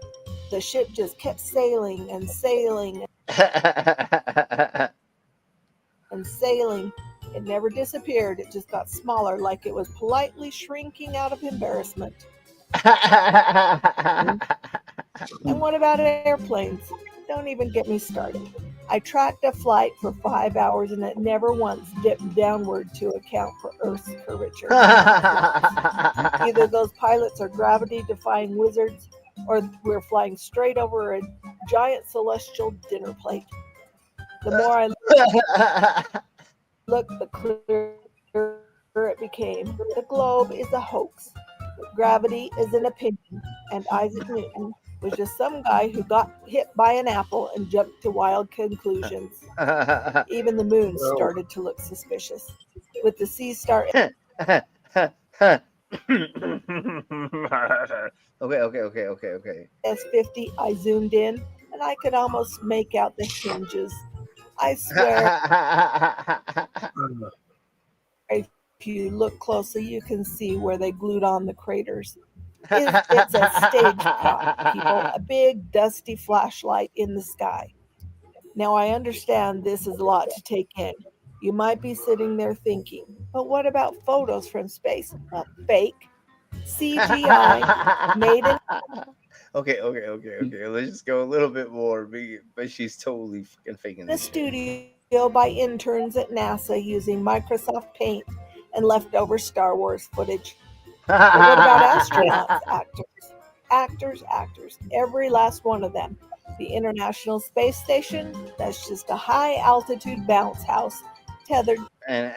The ship just kept sailing and sailing and sailing. It never disappeared. It just got smaller, like it was politely shrinking out of embarrassment. And what about airplanes? Don't even get me started. I tracked a flight for 5 hours and it never once dipped downward to account for Earth's curvature. Either those pilots are gravity-defying wizards or we're flying straight over a giant celestial dinner plate. The more I looked, the clearer it became. The globe is a hoax. Gravity is an opinion, and Isaac Newton was just some guy who got hit by an apple and jumped to wild conclusions. Even the moon started to look suspicious. With the sea star Okay. S50, I zoomed in, and I could almost make out the hinges. I swear, if you look closely, you can see where they glued on the craters. It's a stage prop, people, a big dusty flashlight in the sky. Now, I understand this is a lot to take in. You might be sitting there thinking, but what about photos from space? Fake, CGI, made in... Okay. Let's just go a little bit more, but she's totally fucking faking the this shit. studio by interns at NASA using Microsoft Paint and leftover Star Wars footage. But what about astronauts, actors, every last one of them. The International Space Station, that's just a high altitude bounce house tethered And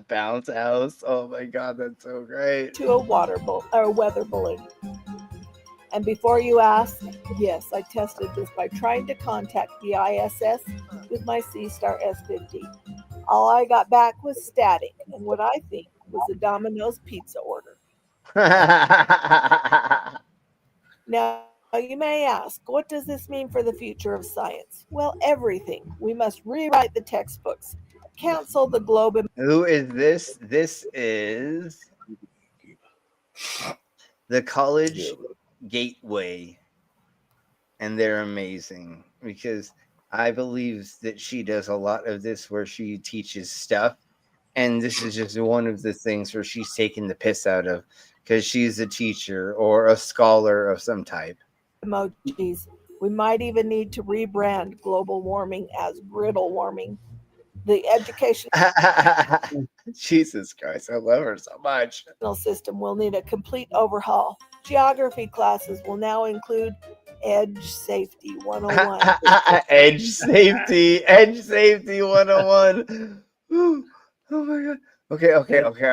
bounce house. Oh my god, that's so great. to a weather balloon. And before you ask, yes, I tested this by trying to contact the ISS with my C-Star S50. All I got back was static, and what I think was a Domino's pizza order. Now, you may ask, what does this mean for the future of science? Well, everything. We must rewrite the textbooks, cancel the globe. Who is this? This is the College Gateway, and they're amazing because I believe that she does a lot of this where she teaches stuff, and this is just one of the things where she's taking the piss out of because she's a teacher or a scholar of some type. Emojis. We might even need to rebrand global warming as brittle warming. The education Jesus Christ, I love her so much. System will need a complete overhaul. Geography classes will now include Edge Safety 101. Edge Safety 101. Ooh, oh my god. Okay. All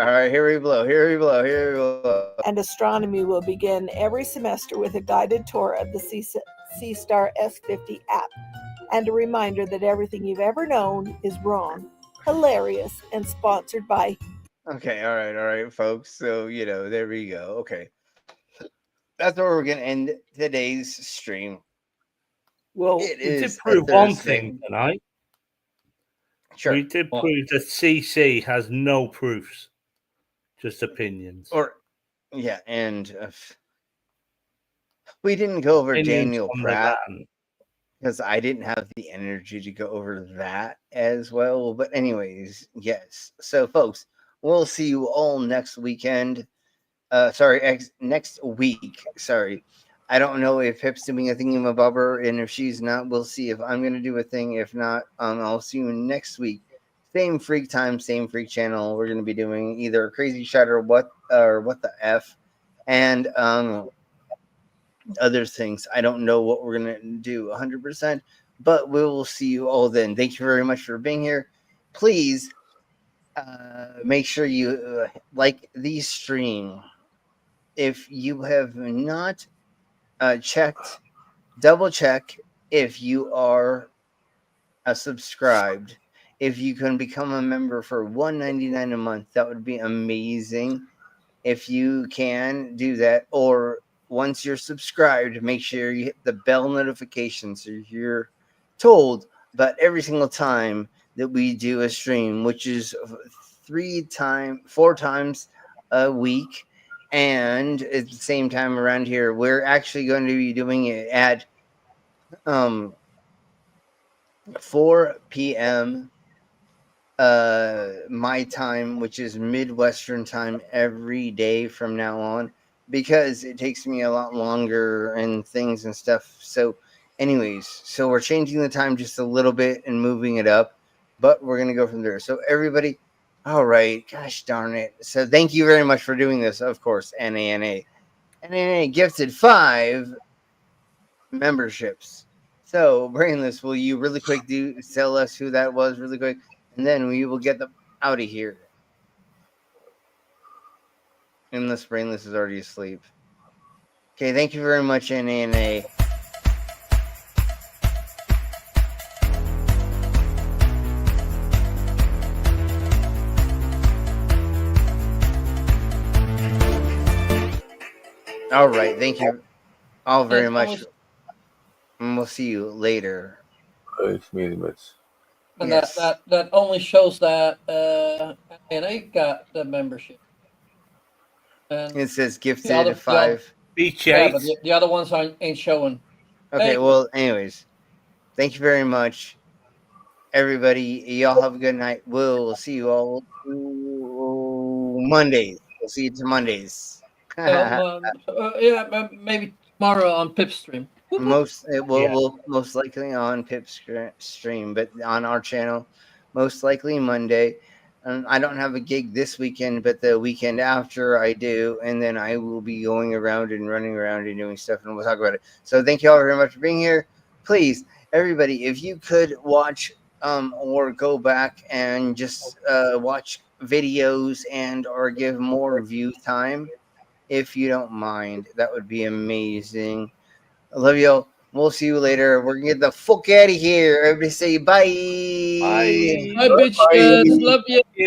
right, here we blow. And astronomy will begin every semester with a guided tour of the C-Star S50 app. And a reminder that everything you've ever known is wrong, hilarious, and sponsored by... Okay, all right, folks. So, there we go. Okay. That's where we're going to end today's stream. Well, we did prove one thing tonight. Sure. We did prove that CC has no proofs, just opinions. And we didn't go over Daniel Pratt because I didn't have the energy to go over that as well. But anyways, yes. So, folks, we'll see you all next weekend. Next week. Sorry. I don't know if Pip's doing a thingamabobber, and if she's not, we'll see if I'm going to do a thing. If not, I'll see you next week. Same freak time, same freak channel. We're going to be doing either a crazy shot or what the F, and other things. I don't know what we're going to do 100%, but we will see you all then. Thank you very much for being here. Please make sure you like the stream. If you have not double check if you are subscribed. If you can become a member for $1.99 a month, that would be amazing. If you can do that, or once you're subscribed, make sure you hit the bell notification so you're told about every single time that we do a stream, which is 4 times a week. And at the same time around here, we're actually going to be doing it at 4 p.m. My time, which is Midwestern time, every day from now on, because it takes me a lot longer and things and stuff. So anyways, so we're changing the time just a little bit and moving it up, but we're going to go from there. So everybody, all right, gosh darn it. So thank you very much for doing this, of course, NANA. and then gifted 5 memberships. So, Brainless, will you really quick tell us who that was really quick, and then we will get them out of here. Unless Brainless is already asleep. Okay, thank you very much, NANA. All right, thank you all very much. And we'll see you later. And that only shows that NA got the membership. And it says gifted 5. Yeah, but the other ones ain't showing. Okay, well, anyways, thank you very much, everybody. Y'all have a good night. We'll see you all Mondays. We'll see you to Mondays. Yeah, maybe tomorrow on Pip's stream. We'll most likely on Pip's stream, but on our channel, most likely Monday. I don't have a gig this weekend, but the weekend after I do, and then I will be going around and running around and doing stuff, and we'll talk about it. So thank you all very much for being here. Please, everybody, if you could watch or go back and just watch videos and or give more view time, if you don't mind, that would be amazing. I love y'all. We'll see you later. We're gonna get the fuck out of here. Everybody say bye. Bye, bitch. Love you.